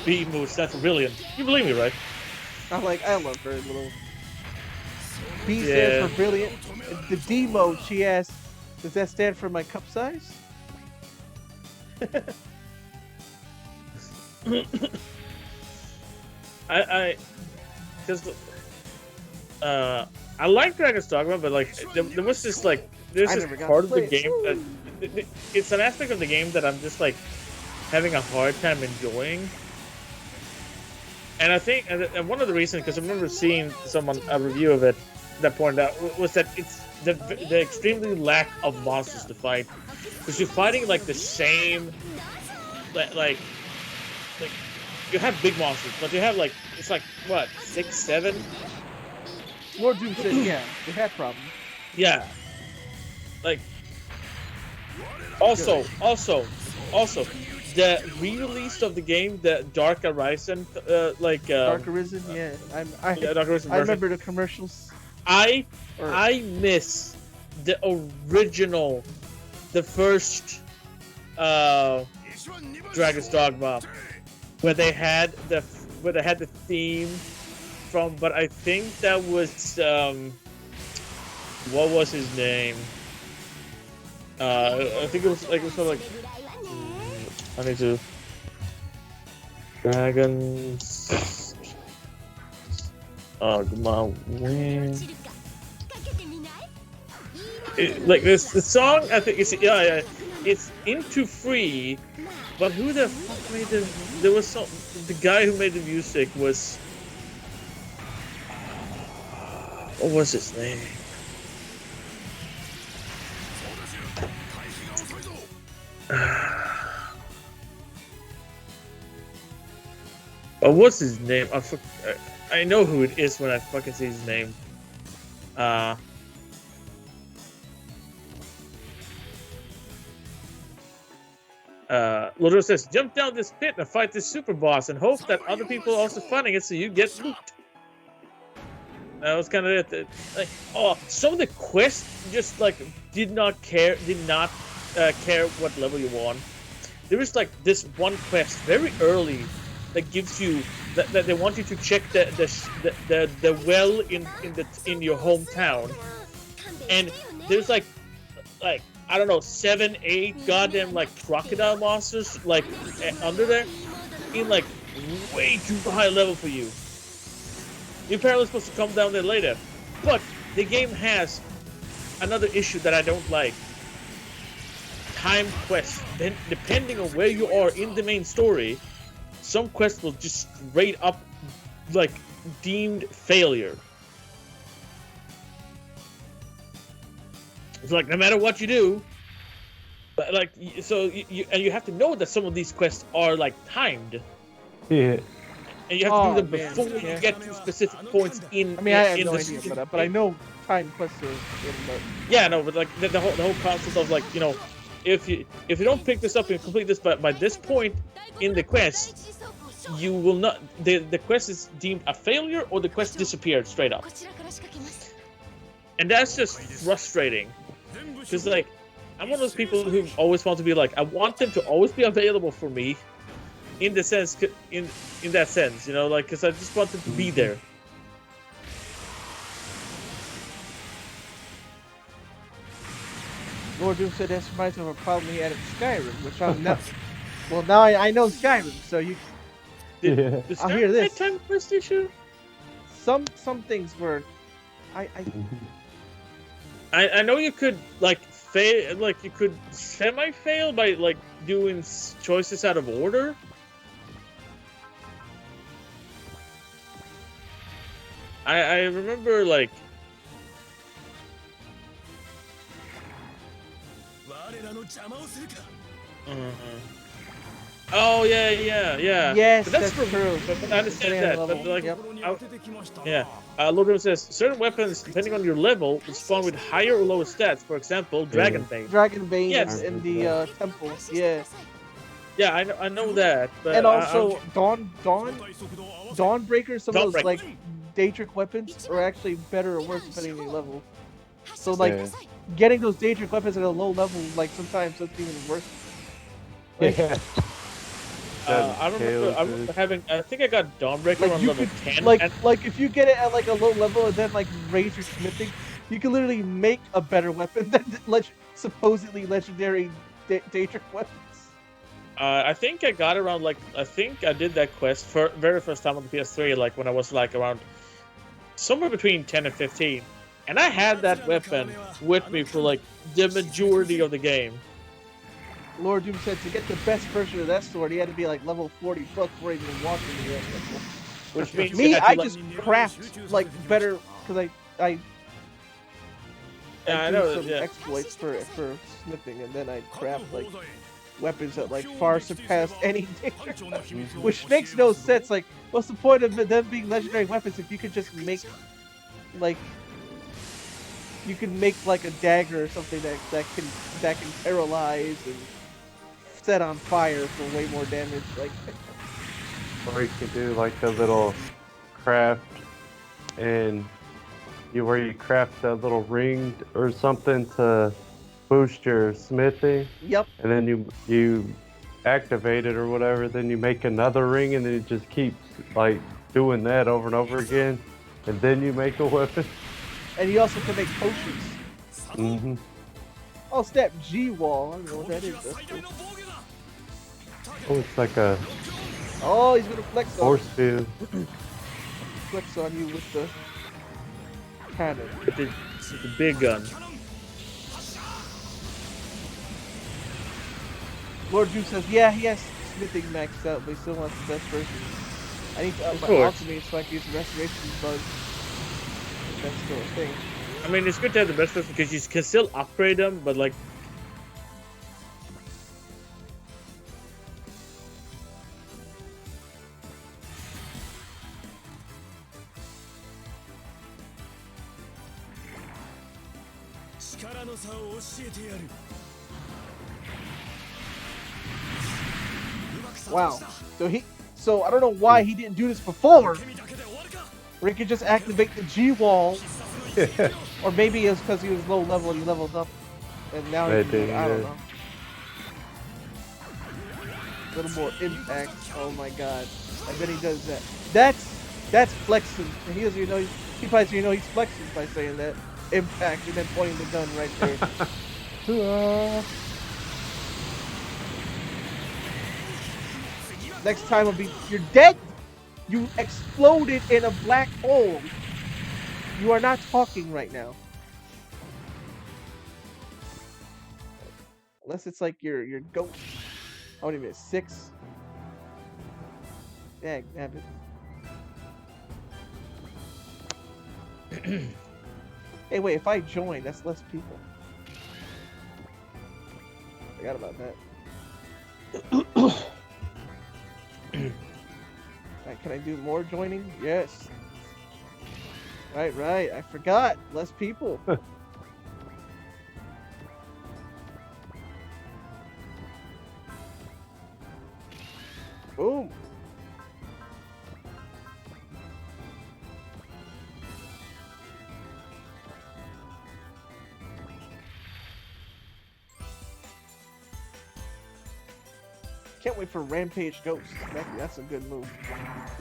B moves, that's brilliant. You believe me, right? I love her little. B stands for brilliant. The D mode she asked, does that stand for my cup size? I like Dragon's Dogma, but like there was this like there's this part of the game that it's an aspect of the game that I'm just like having a hard time enjoying. And I think, and one of the reasons, because I remember seeing a review of it that pointed out, was that it's the extremely lack of monsters to fight. Because you're fighting like the same, like you have big monsters, but you have like, it's like, what, 6, 7? Lord Doom said, yeah, they had problems. Yeah. Like, also, the re-release of the game, the Dark Arisen, Dark Arisen, yeah. Dark Arisen I remember the commercials. I miss the original, the first Dragon's Dogma. where they had the theme from, but I think that was what was his name? I think it was like I need to Dragons. Oh, come on, like this, the song I think is it's Into Free, but who the fuck made the? There was some. The guy who made the music was. What was his name? What's his name? I know who it is when I fucking see his name. Lodro says, jump down this pit and fight this super boss and hope that other people are also fighting it so you get loot. That was kind of it. Like, some of the quests just like did not care what level you were on. There was like this one quest very early that gives you that they want you to check the well in your hometown, and there's like I don't know 7, 8 goddamn like crocodile monsters like under there in like way too high level for you. You're apparently supposed to come down there later, but the game has another issue that I don't like. Time quests. Then depending on where you are in the main story, some quests will just straight up like deemed failure. It's like no matter what you do, like so you have to know that some of these quests are like timed. Yeah. And you have to do them before you get to specific points in. I mean, I have no idea for that, but I know time quests are in the. Yeah, no, but like the whole concept of like if you don't pick this up and complete this by this point in the quest, you will not. The quest is deemed a failure or the quest disappeared straight up, and that's just frustrating. Because like I'm one of those people who always want to be like I want them to always be available for me. In the sense, in that sense, like, because I just want them to be there. Lord Doom said that reminds me of a problem he had in Skyrim, which I'm not. Well, now I know Skyrim, so you. I'll hear this. Time quest issue. Some things were, I know you could like fail, like you could semi-fail by like doing choices out of order. I remember like oh yeah. Yes, but that's true. But I understand that. But like, Lord says certain weapons, depending on your level, will spawn with higher or lower stats. For example, Dragon Bane. Dragon Bane in the temple. Yeah. Yeah, I know that. But and also Dawnbreaker. Some of those like Daedric weapons are actually better or worse depending on your level. So like getting those Daedric weapons at a low level, like sometimes that's even worse. Like, I remember having. I think I got Dawnbreaker on level 10. Like if you get it at like a low level and then like raise your smithing, you can literally make a better weapon than supposedly legendary Daedric weapons. I think I got around like I think I did that quest for very first time on the PS3, like when I was like around somewhere between 10 and 15, and I had that weapon with me for like the majority of the game. Lord Doom said to get the best version of that sword, he had to be like level 40+ before he even walked into the level. Which means me, I just craft like better because I know some exploits for smithing, and then I craft like weapons that like far surpass any Daedric, which makes no sense. Like, what's the point of them being legendary weapons if you could just make like you can make like a dagger or something that can paralyze and set on fire for way more damage, like. Or you could do like a little craft and where you craft a little ring or something to boost your smithing. Yep. And then you activate it or whatever, then you make another ring, and then it just keeps like doing that over and over again, and then you make a weapon. And you also can make potions. Mm-hmm. Oh, snap! G wall. I don't know what that is. That's cool. Oh, it's like a. Oh, he's gonna flex on force field. Flex on you with the cannon. With the big gun. Lord Juice says, yeah, he has smithing maxed out, but he still wants the best version. I need to up my alchemy so I can use the restoration bug. That's still a thing. I mean, it's good to have the best version because you can still upgrade them, but like. Wow. So I don't know why he didn't do this before. Where he could just activate the G wall. Or maybe it's because he was low level and he leveled up. And now I don't know. A little more impact. Oh my god. And then he does that. That's flexing. And he doesn't even know he probably doesn't even know he's flexing by saying that. Impact and then pointing the gun right there. Next time will be you're dead. You exploded in a black hole. You are not talking right now. Unless it's like your ghost. How many minutes? 6? Yeah, have it. Hey, wait, if I join, that's less people. Forgot about that. Alright, can I do more joining? Yes. Right. I forgot. Less people. Boom. Can't wait for Rampage Ghost. That's a good move.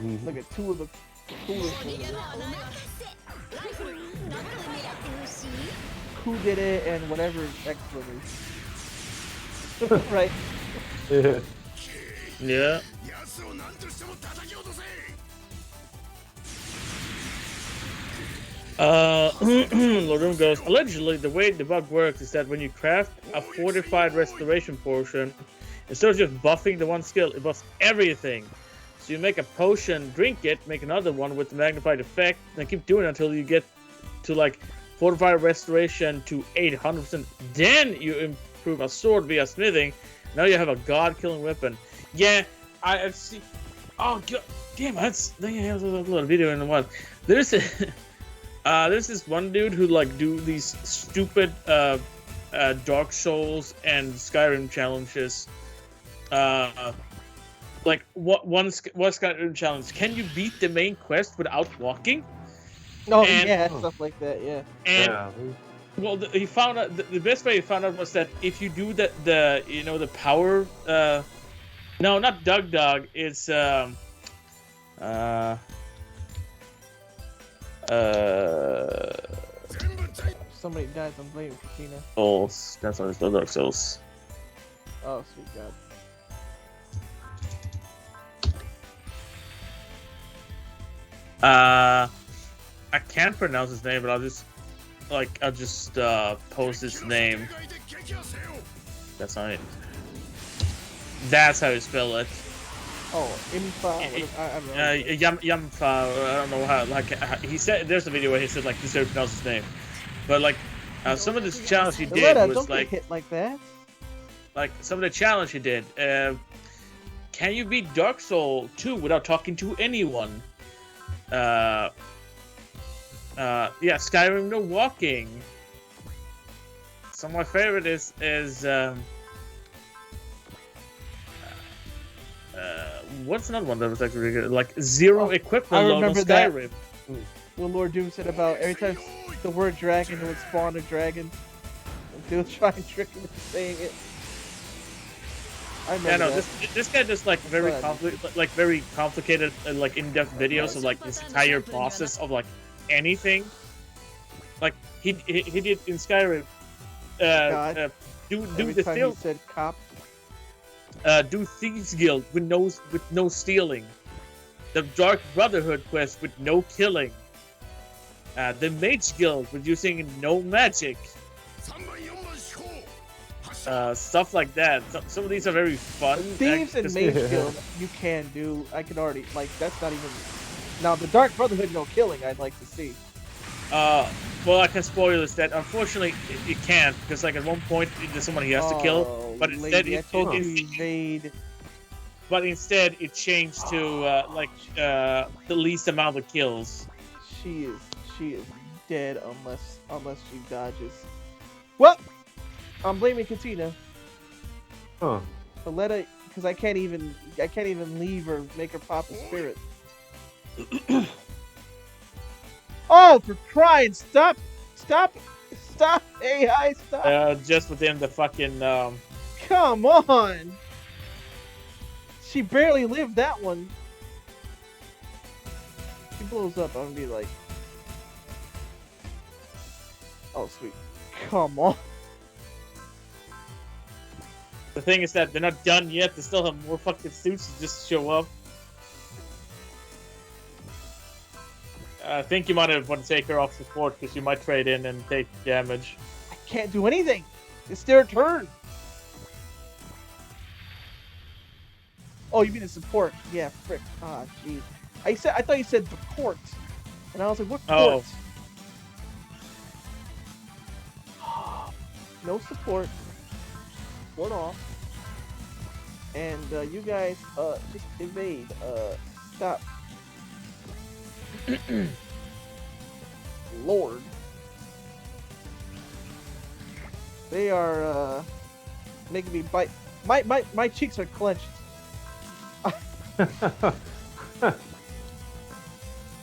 Mm-hmm. Look at 2 of the coolest moves. Who did it and whatever expletive. Right? Yeah. Lordum goes, allegedly the way the bug works is that when you craft a fortified restoration potion, instead of just buffing the one skill, it buffs everything. So you make a potion, drink it, make another one with the magnified effect, and keep doing it until you get to like fortified restoration to 800%. Then you improve a sword via smithing. Now you have a god-killing weapon. Yeah, I see. Oh god, damn! That's a little video in the one. There's this one dude who like do these stupid Dark Souls and Skyrim challenges. Like what's Skyrim challenge? Can you beat the main quest without walking? Oh yeah, stuff like that. Yeah. And well, he found out the best way he found out was that if you do the power. No, not Dog. It's somebody dies. I'm blaming Christina. Oh, that's why it's the Dark Souls. Oh, sweet God. I can't pronounce his name, but I'll just post his name. That's not it. That's how you spell it. Oh, Imfa. Yamfa. I don't know how. Like he said, there's a video where he said like this how you pronounce his name, but like some of this challenge he did was don't like get hit like that. Like some of the challenge he did. Can you beat Dark Souls 2 without talking to anyone? Yeah, Skyrim no walking. Some of my favorite is what's another one that was actually really good? Like zero equipment load on Skyrim. What Lord Doom said about every time the word dragon would spawn a dragon, they would try and trick him into saying it. Yeah, no, this guy does like very complicated, like in-depth videos of like this entire process of like anything. Like he did in Skyrim. Do the time he said cop. Do Thieves Guild with no stealing. The Dark Brotherhood quest with no killing. The Mage Guild with using no magic. Stuff like that. Some of these are very fun. Thieves and Mage Guild, you can do. I can already like. That's not even. Now the Dark Brotherhood, no killing. I'd like to see. Well, I can spoil this. That unfortunately it can't, because like at one point there's someone he has to kill, but instead But instead it changed to the least amount of kills. She is dead unless she dodges. Well, I'm blaming Katina. Huh. Valletta, because I can't even leave her, make her pop a spirit. Oh, for crying! Stop, AI, stop! Just within the fucking. Come on! She barely lived that one. She blows up, I'm gonna be like, oh sweet, come on. The thing is that they're not done yet. They still have more fucking suits to just show up. I think you might have want to take her off support because you might trade in and take damage. I can't do anything. It's their turn. Oh, you mean the support? Yeah, frick. Ah, jeez. I thought you said the court, and I was like, what court? Oh. No support. Support off. And you guys, just evade. Stop. Lord. They are making me bite. My cheeks are clenched.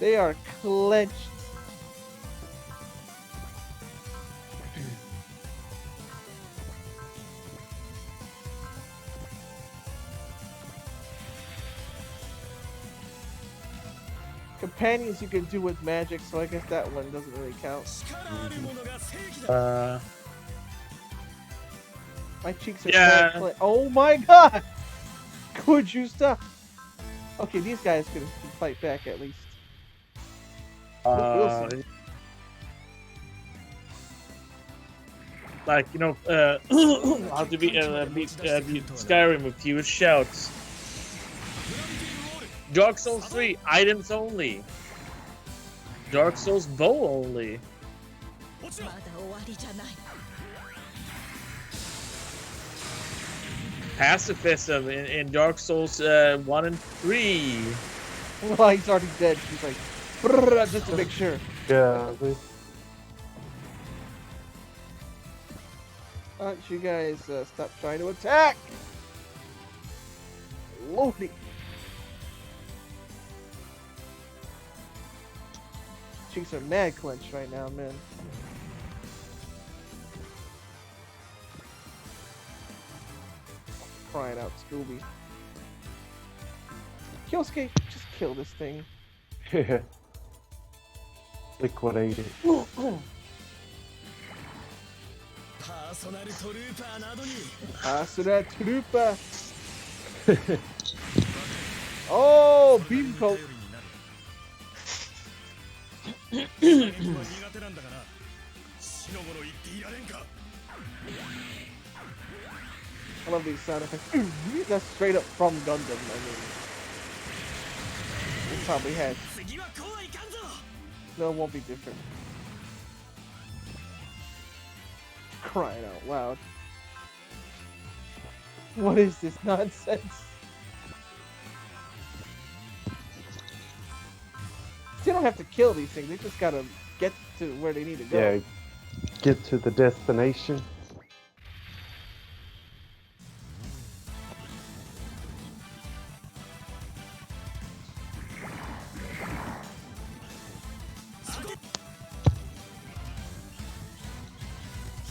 They are clenched. Companions you can do with magic, so I guess that one doesn't really count. My cheeks are oh my god! Could you stop? Okay, these guys can fight back at least. Like, you know, how to beat Skyrim with fewer shouts. Dark Souls 3, items only. Dark Souls bow only. Pacifism in Dark Souls 1 and 3. Well, he's already dead. He's like, just to make sure. Yeah. Why don't you guys stop trying to attack? Loading. Cheeks are mad clenched right now, man. Crying out, Scooby. Kyosuke, just kill this thing. Yeah. Liquidate it. Personal Trooper. Oh, beam coat. I love these sound effects. That's straight up from Gundam. I mean, it probably had. No, it won't be different. Crying out loud. What is this nonsense? They don't have to kill these things. They just gotta get to where they need to go. Yeah, get to the destination.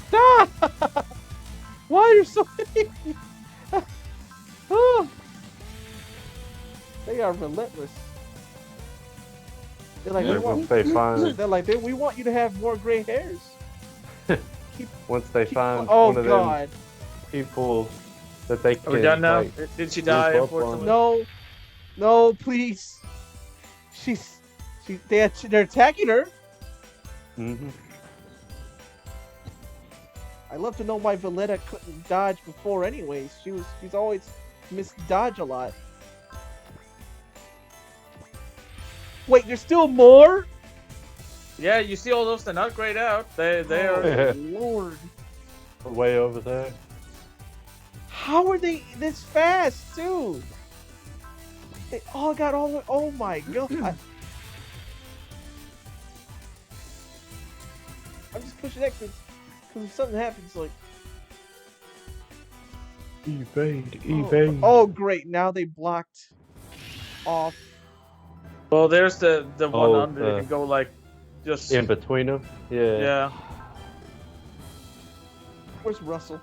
Stop! Why are you so many? They are relentless. They're like, we want you to have more gray hairs. Once they find one of them people that they can. Are we done now? Did she die? Unfortunately? No, please. They're attacking her. Mm-hmm. I love to know why Valletta couldn't dodge before. Anyways, she's always missed dodge a lot. Wait, there's still more? Yeah, you see all those? They're not grayed out. They are. Lord. Way over there. How are they this fast too? They all got all. Oh my god! I'm just pushing X because if something happens, like. Evade. Oh great! Now they blocked off. Well, there's the one under. You can go like just in between them. Yeah. Yeah. Where's Russell?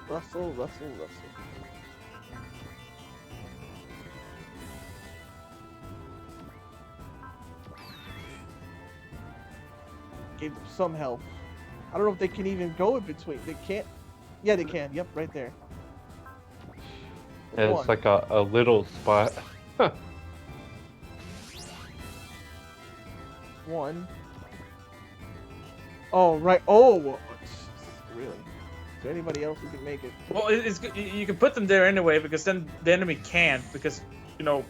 Russell. Gave them some help. I don't know if they can even go in between. They can't. Yeah, they can. Yep, right there. Yeah, it's like a little spot. One. Oh, right. Oh, really? Is there anybody else who can make it? Well, you can put them there anyway, because then the enemy can't, because, you know,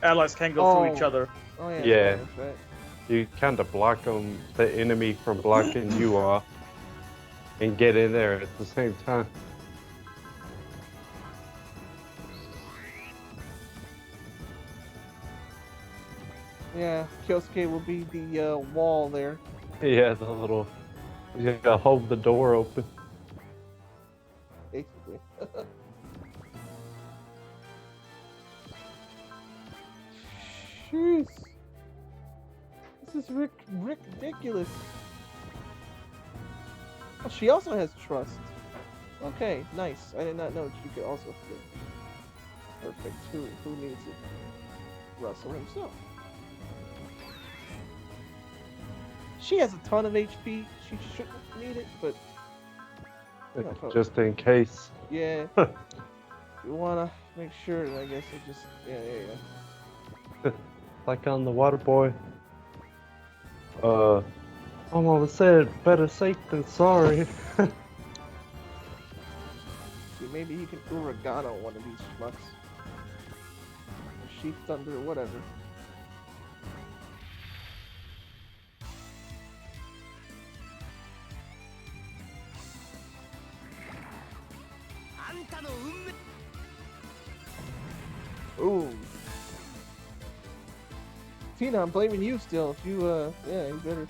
allies can go through each other. Oh, yeah. Yeah. That's right. You kind of block the enemy from blocking you off and get in there at the same time. Yeah, Kyosuke will be the wall there. Yeah, the little. You gotta hold the door open. Basically. Jeez. This is ridiculous. Oh, she also has trust. Okay, nice. I did not know she could also fit. Perfect. Who needs it? Russell himself. She has a ton of HP. She shouldn't need it, but just in case. Yeah. You wanna make sure. I guess it just yeah. Like on the water boy. Almost said better safe than sorry. See, maybe he can Uragano one of these schmucks. Or Sheep Thunder or whatever. Ooh. Tina, I'm blaming you still. If you, yeah, you better.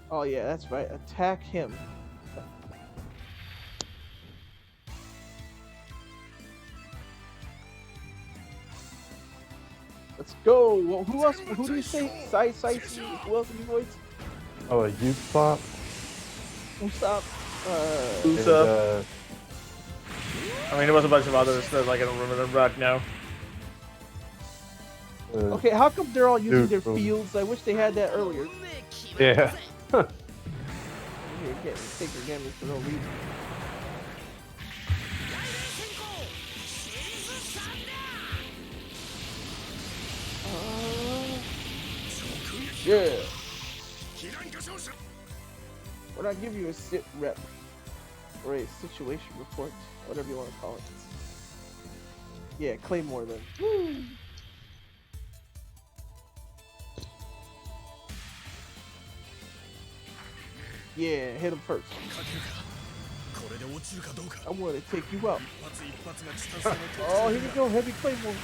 Oh yeah, that's right. Attack him. Let's go. Well, who else? Who do you say? Sai? Who else did you voice? Oh, Usopp. Usopp. I mean, there was a bunch of others that like I don't remember them right now. Okay, how come they're all using their fields? I wish they had that earlier. Yeah. You can't take your damage for no reason. Yeah. When I give you a sit rep or a situation report, whatever you want to call it. Yeah, Claymore then. Woo. Yeah, hit him first. I want to take you out. Oh, here we go, heavy Claymore.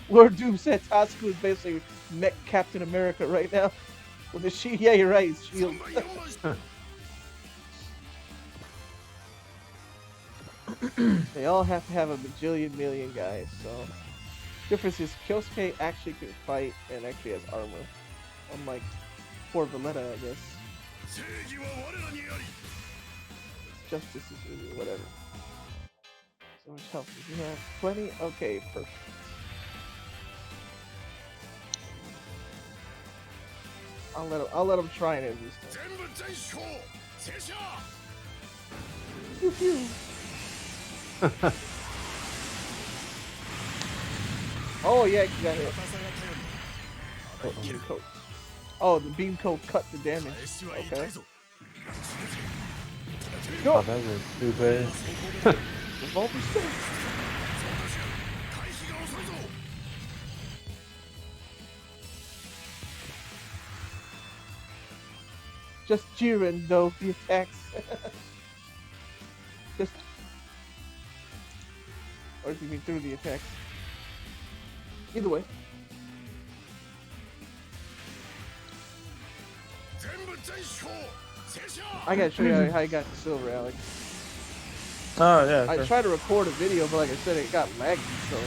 Lord Doom said Tasuku is basically Mech Captain America right now. With the shield. Yeah, you're right. Shield. They all have to have a bajillion million guys, so. Difference is Kyosuke actually can fight and actually has armor. Unlike poor Valletta, I guess. Justice is really whatever. So much health. You have plenty? Okay, perfect. I'll let him try it at least. Pew pew. Oh yeah, you got it. Beam coat. Oh, the beam coat cut the damage. Okay. Go. Oh, that was too bad. Just Jiren though, the attacks. Just. Or do you mean through the attacks? Either way. I gotta show you how I got the silver, Alex. Oh, yeah. I tried to record a video, but like I said, it got laggy, so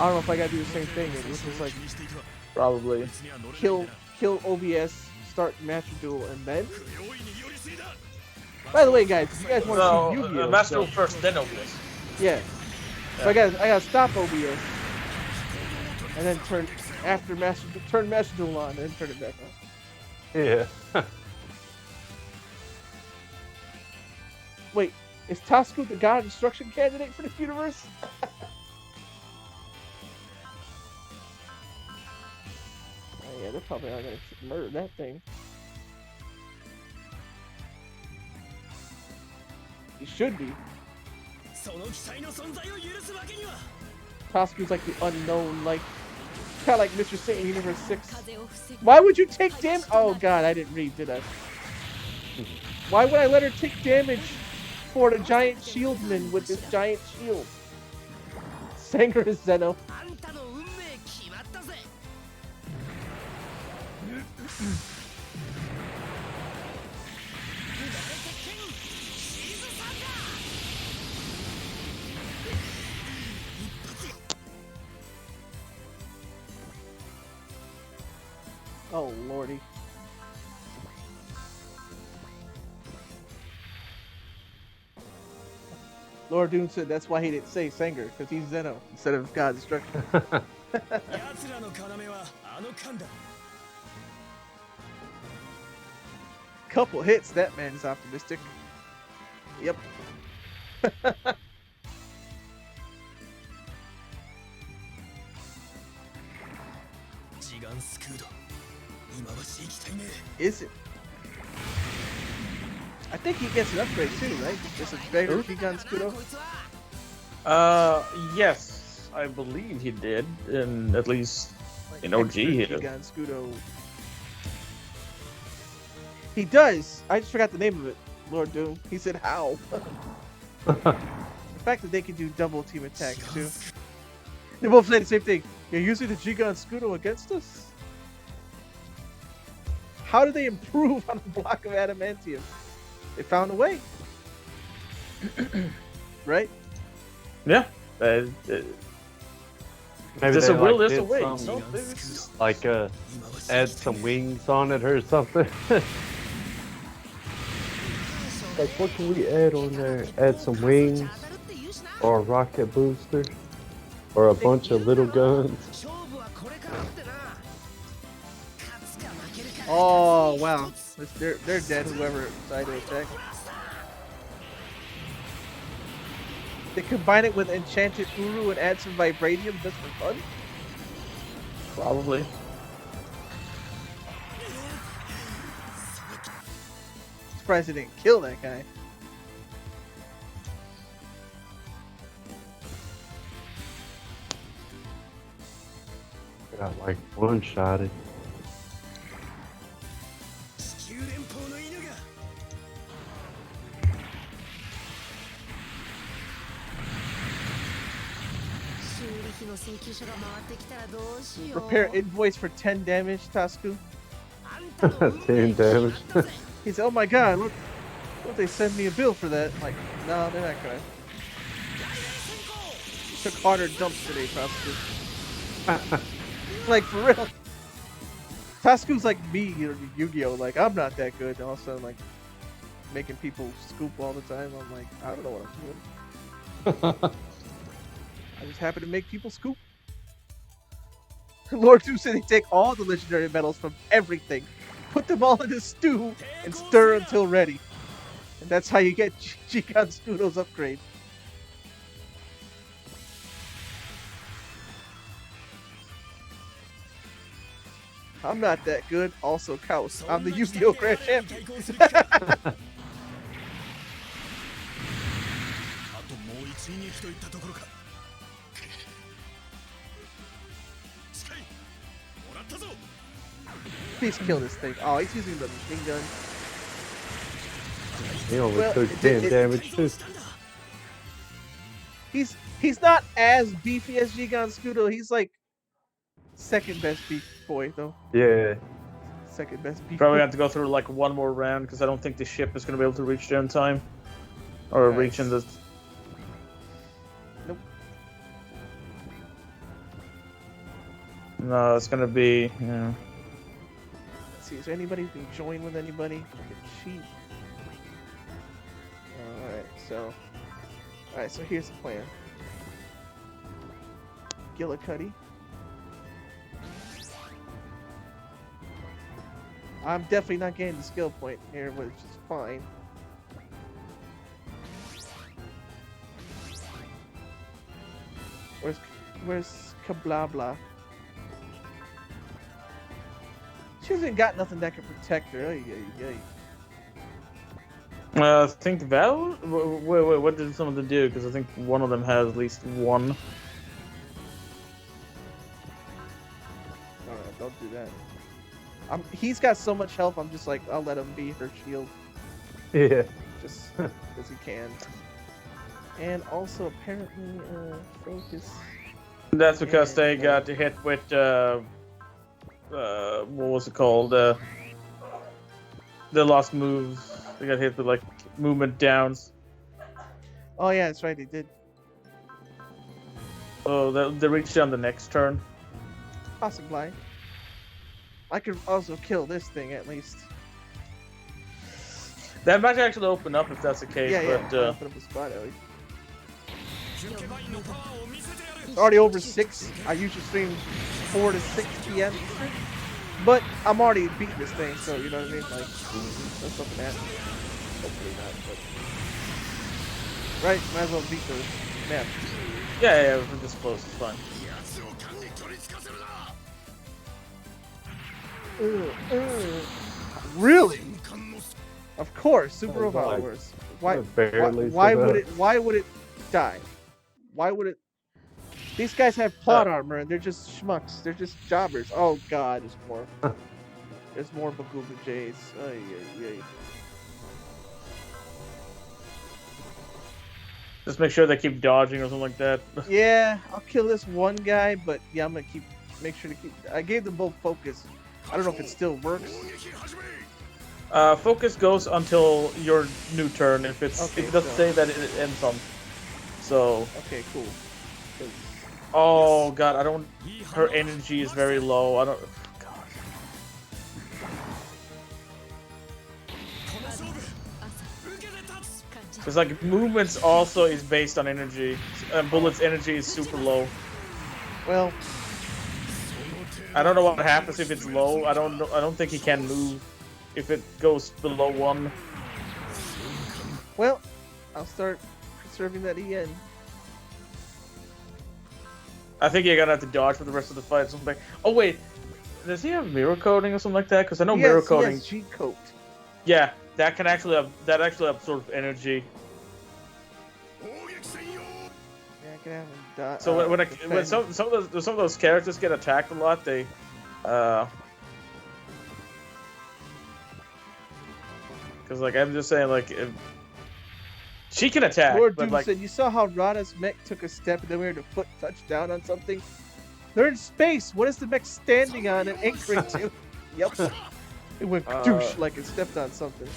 I don't know if I gotta do the same thing. It was just like probably kill OBS, start Master Duel, and then. By the way, guys, if you guys want to see Yu-Gi-Oh! Master Duel first, then OBS. Yeah. So I gotta stop OBS, and then turn Master Duel on, and then turn it back on. Yeah. Wait, is Tasuku the God of Destruction candidate for this universe? Oh yeah, they're probably not gonna murder that thing. He should be. Tasuku's like the unknown, like kind of like Mr. Satan Universe 6. Why would you take damage? Oh god, I didn't read, did I? Why would I let her take damage for the giant shieldman with this giant shield? Sanger is Zeno. Oh lordy. Lord Doom said that's why he didn't say Sanger, because he's Zeno instead of God Destruction. Couple hits, that man is optimistic. Yep. Is it? I think he gets an upgrade too, right? Just a better Gigan Scudo? Yes. I believe he did, in at least like in OG he did. Gigan Scudo. He does! I just forgot the name of it, Lord Doom. He said how. The fact that they can do double team attacks too. They both say the same thing. You're using the Gigan Scudo against us? How do they improve on a block of adamantium? They found a way. Right? Yeah. Maybe there's they, a will, like, there's a way. Like add some wings on it or something. Like what can we add on there? Add some wings or a rocket booster or a bunch of little guns. Oh wow, they're dead. Whoever decided to attack. They combine it with enchanted Uru and add some vibranium just for fun. Probably. Surprised they didn't kill that guy. Got like one-shotted. Repair invoice for 10 damage, Tasku. 10 damage. He said, "Oh my god, look, they send me a bill for that." I'm like, no, they're not gonna. Took harder dumps today, Tasku. Like, for real. Tasku's like me, Yu-Gi-Oh! Like, I'm not that good. And all of a sudden, like, making people scoop all the time. I'm like, I don't know what I'm doing. I just happen to make people scoop. Lord Two said they take all the legendary metals from everything, put them all in a stew, and stir until ready. And that's how you get Gigan Scudo's upgrade. I'm not that good. Also counts. I'm the Yu-Gi-Oh! Grand Champion. Please kill this thing. Oh, he's using the machine gun. He only took 10 damage too. He's not as beefy as Gigan Scudo. He's like second best beef boy though. Yeah. Second best beef. Probably have to go through like one more round because I don't think the ship is going to be able to reach there in time, or reach in the. Nope. No, it's going to be. Yeah. Let's see, is there anybody who can join with anybody? Cheat. Alright, so here's the plan. Gillicuddy. I'm definitely not getting the skill point here, which is fine. Where's Kablabla? She hasn't got nothing that can protect her. I think Val. Wait, what did some of them do? Because I think one of them has at least one. Alright, don't do that. He's got so much health, I'm just like, I'll let him be her shield. Yeah. Just because he can. And also, apparently, focus. That's because they got hit with, what was it called? The lost moves. They got hit with, like, movement downs. Oh, yeah, that's right, they did. Oh, they reached on the next turn. Possibly. I could also kill this thing at least. That might actually open up if that's the case. Yeah, but, open up a spot at least. It's already over 6. I usually stream 4 to 6 p.m. Eastern. But I'm already beating this thing, so you know what I mean? Like, that's something that. Hopefully not, but. Right? Might as well beat the map. Yeah, we're this close, it's fine. Really? Of course, super followers. Why would it die? Why would it? These guys have plot armor and they're just schmucks. They're just jobbers. Oh god, there's more. There's more Bakuba Jays. Just make sure they keep dodging or something like that. Yeah, I'll kill this one guy, but yeah, I'm gonna make sure to keep. I gave them both focus. I don't know if it still works. Focus goes until your new turn. If it doesn't say that, it ends on. So. Okay, cool. Oh god, I don't. Her energy is very low. I don't. God. Because like movements also is based on energy. Bullet's energy is super low. Well. I don't know what happens if it's low. I don't know. I don't think he can move if it goes below 1. Well, I'll start conserving that EN. I think you're gonna have to dodge for the rest of the fight or something. Oh wait, does he have mirror coating or something like that? Because I know mirror coating. He has G-coat. Yeah, that can actually absorb energy. Yeah, I can have him die. So when some of those characters get attacked a lot, they because like I'm just saying, like She can attack. Lord Doom said, "You saw how Rada's mech took a step and then we heard a foot touch down on something? They're in space. What is the mech standing on and anchoring to?" Yep. It went douche like it stepped on something.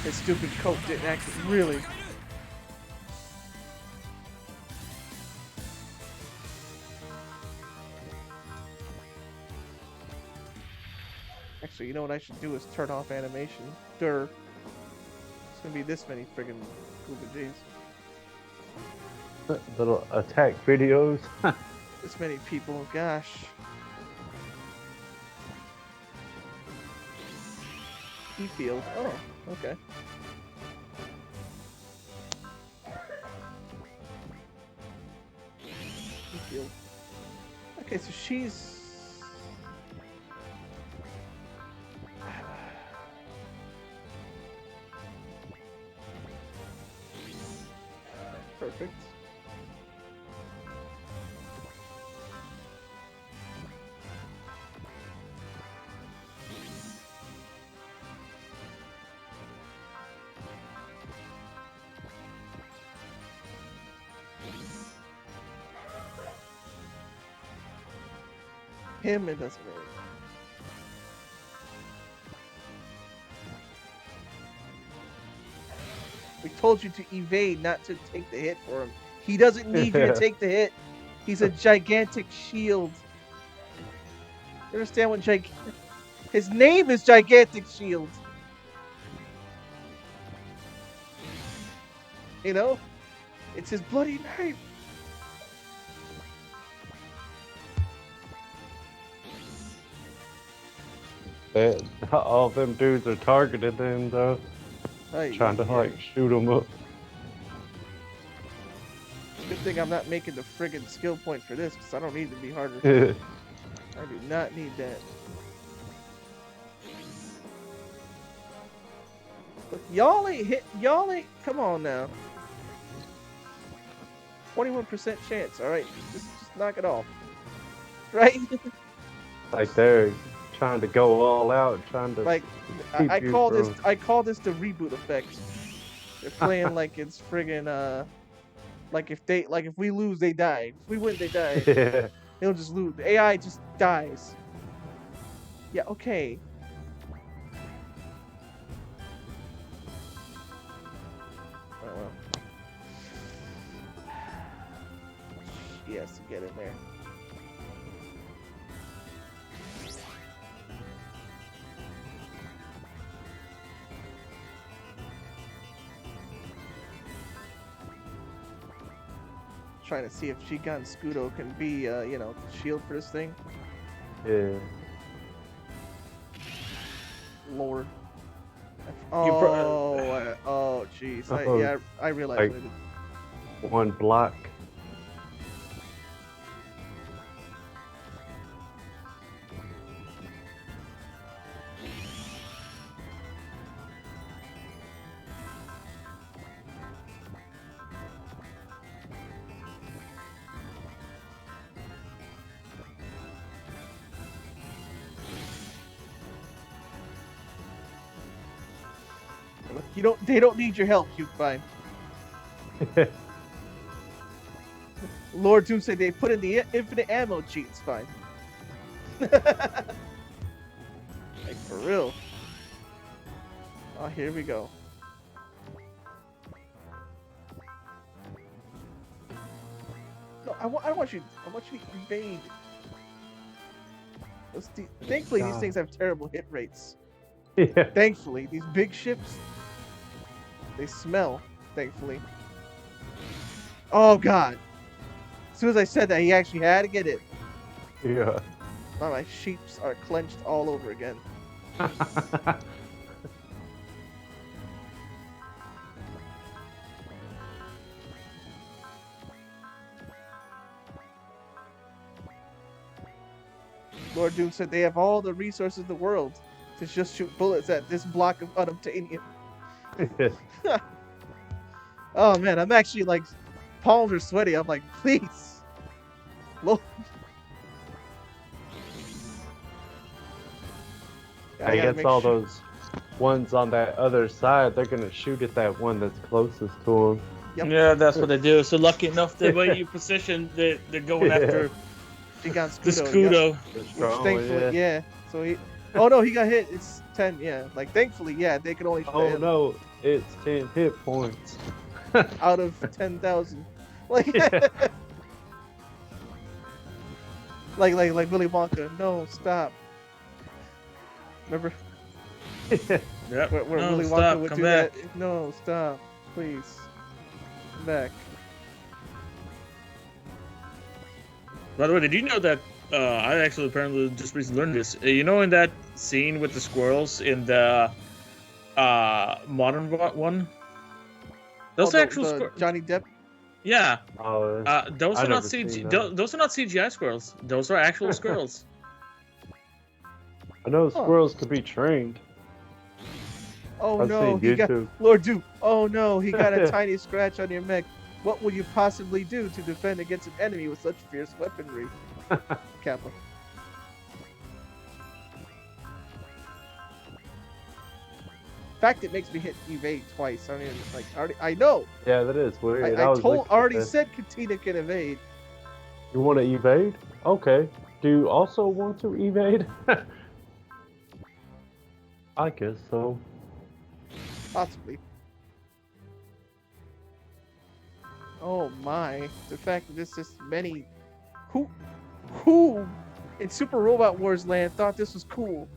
His stupid coat didn't act really. Actually, you know what I should do is turn off animation. Durr. It's gonna be this many friggin' Gooba J's. Little attack videos. This many people, gosh. E-field. Oh, okay. E-field. Okay, so she's... Perfect. Him, it doesn't really. We told you to evade, not to take the hit for him. He doesn't need you to take the hit. He's a gigantic shield. You understand what his name is Gigantic Shield. You know? It's his bloody name. All of them dudes are targeted then, though. Trying to, like, shoot them up. Good thing I'm not making the friggin' skill point for this, because I don't need to be harder. I do not need that. Look, y'all ain't, come on now. 21% chance, alright? Just knock it off. Right? Like they're trying to go all out, trying to like I call this the reboot effect. They're playing like it's friggin' like if we lose they die. If we win they die. Yeah. They'll just lose. The AI just dies. Yeah, okay. Well. He has to get in there. Trying to see if Shigan Scudo can be, you know, shield for this thing. Yeah. Lord. Oh, jeez. I realized like, it. One block. They don't need your help, you fine. Lord Doom said they put in the infinite ammo cheat, it's fine. Like for real. Oh, here we go. No, I want you to evade. Thankfully, these things have terrible hit rates. Yeah. Thankfully, these big ships, they smell, thankfully. Oh, God. As soon as I said that, he actually had to get it. Yeah. Now my sheeps are clenched all over again. Lord Doom said they have all the resources in the world to just shoot bullets at this block of unobtainium. Oh man, I'm actually like, palms are sweaty. I'm like, please, Lord. Against all those ones on that other side, they're gonna shoot at that one that's closest to them. Yep. Yeah, that's what they do. So lucky enough, the way you position, they're going after the Scudo. Which thankfully, yeah. So he, oh no, he got hit. It's 10. Yeah, like thankfully, yeah, they could only. Oh no, it's 10 hit points out of 10,000. Like, like Willy Wonka. No, stop. Remember? Yep. Where Willy Wonka would do that. No, stop, please. Come back. By the way, did you know that I actually apparently just recently learned this? You know, in that scene with the squirrels in the modern one, those are actual squirrels. Johnny Depp. Yeah. Those are not Those are not CGI squirrels. Those are actual squirrels. I know squirrels could be trained. Oh no, he got Lord Duke. Oh no, he got a tiny scratch on your mech. What will you possibly do to defend against an enemy with such fierce weaponry? Kappa. In fact, it makes me hit evade twice. I mean, like, I know. Yeah, that is weird. I already said Katina can evade. You want to evade? Okay. Do you also want to evade? I guess so. Possibly. Oh my! The fact that this is many, who in Super Robot Wars land thought this was cool,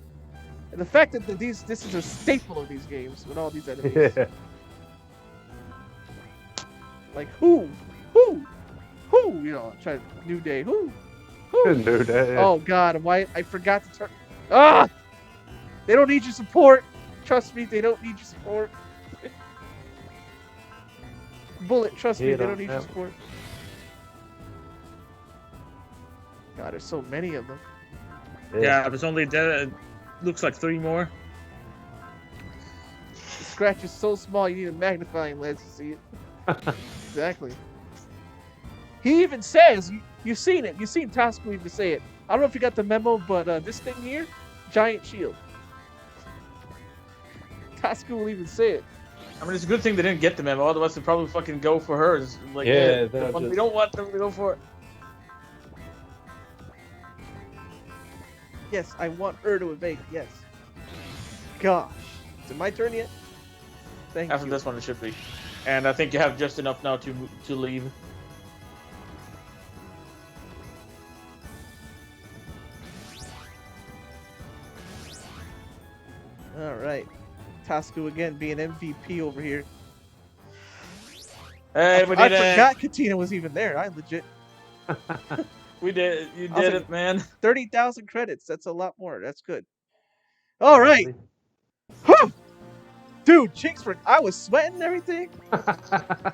and the fact that this is a staple of these games with all these enemies. Yeah. Like who? You know, try New Day. Who? New Day. Oh God! Why I forgot to turn. Ah! They don't need your support. Trust me, they don't need your support. Bullet, trust me, they don't need your support. God, there's so many of them. Yeah, there's only looks like 3 more. The scratch is so small, you need a magnifying lens to see it. Exactly. He even says, you've seen it. You've seen Tasco even say it. I don't know if you got the memo, but this thing here, giant shield. Tasco will even say it. I mean, it's a good thing they didn't get the memo. Otherwise, they'd probably fucking go for hers. Like, yeah, we don't want them to go for it. Yes, I want her to evade. Yes. Gosh, is it my turn yet? Thank you. After this one, it should be. And I think you have just enough now to leave. All right. Tasco again being MVP over here. Hey, we did it. I forgot Katina was even there. I legit. We did. You did it, man. 30,000 credits. That's a lot more. That's good. All right. Whew. Dude, Chinksford, I was sweating and everything.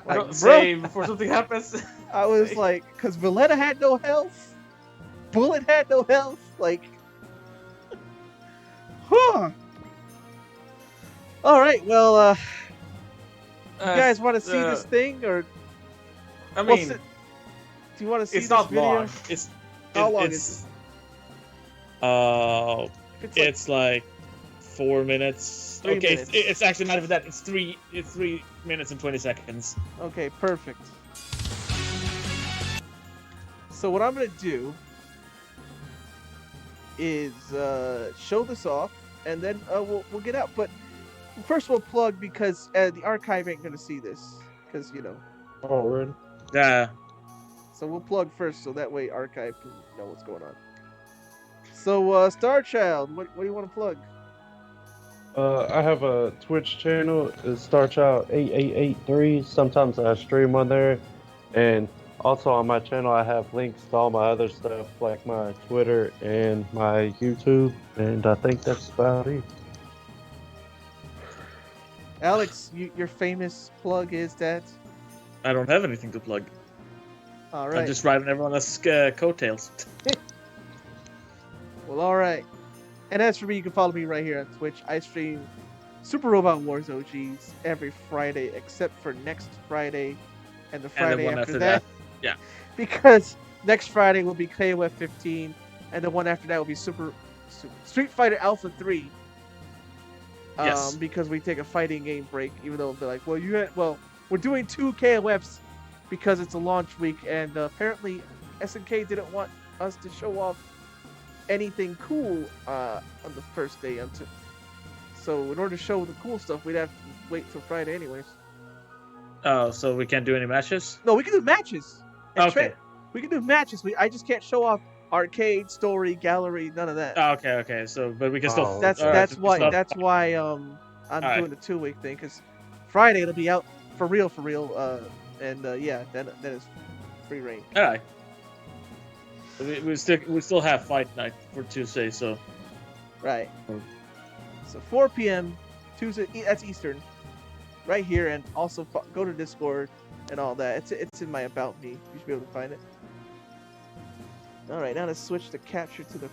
Like, save before something happens. I was like, because Valletta had no health. Bullet had no health. Like, huh. All right, well, you guys want to see this thing, or? I mean, do you want to see this video? Long. How long is it? It's like 4 minutes. 3 minutes. It's actually not even that. It's 3 minutes and 20 seconds. Okay, perfect. So what I'm gonna do is show this off, and then we'll get out. But first we'll plug, because the archive ain't gonna see this, because you know. Oh, really? Yeah. So we'll plug first, so that way archive can know what's going on. So Star Child, what do you want to plug? I have a Twitch channel. It's StarChild8883. Sometimes I stream on there, and also on my channel I have links to all my other stuff, like my Twitter and my YouTube, and I think that's about it. Alex, your famous plug is that? I don't have anything to plug. All right. I'm just riding everyone else's coattails. Well, all right. And as for me, you can follow me right here on Twitch. I stream Super Robot Wars OGs every Friday, except for next Friday and the Friday after that. Yeah. Because next Friday will be KOF 15, and the one after that will be Street Fighter Alpha 3. Yes. Because we take a fighting game break, even though they're like, we're doing 2 KOFs because it's a launch week, and apparently SNK didn't want us to show off anything cool on the first day. So in order to show the cool stuff, we'd have to wait till Friday anyways. Oh, so we can't do any matches? No, we can do matches. Okay. We can do matches. I just can't show off arcade, story, gallery, none of that. Oh, okay. So, but we can still. That's why I'm doing the 2-week thing, because Friday it'll be out for real. And yeah, then it's free reign. All right. We still have fight night for Tuesday, so. Right. So 4 p.m. Tuesday. That's Eastern. Right here, and also go to Discord and all that. It's in my About Me. You should be able to find it. All right, now let's switch the capture to the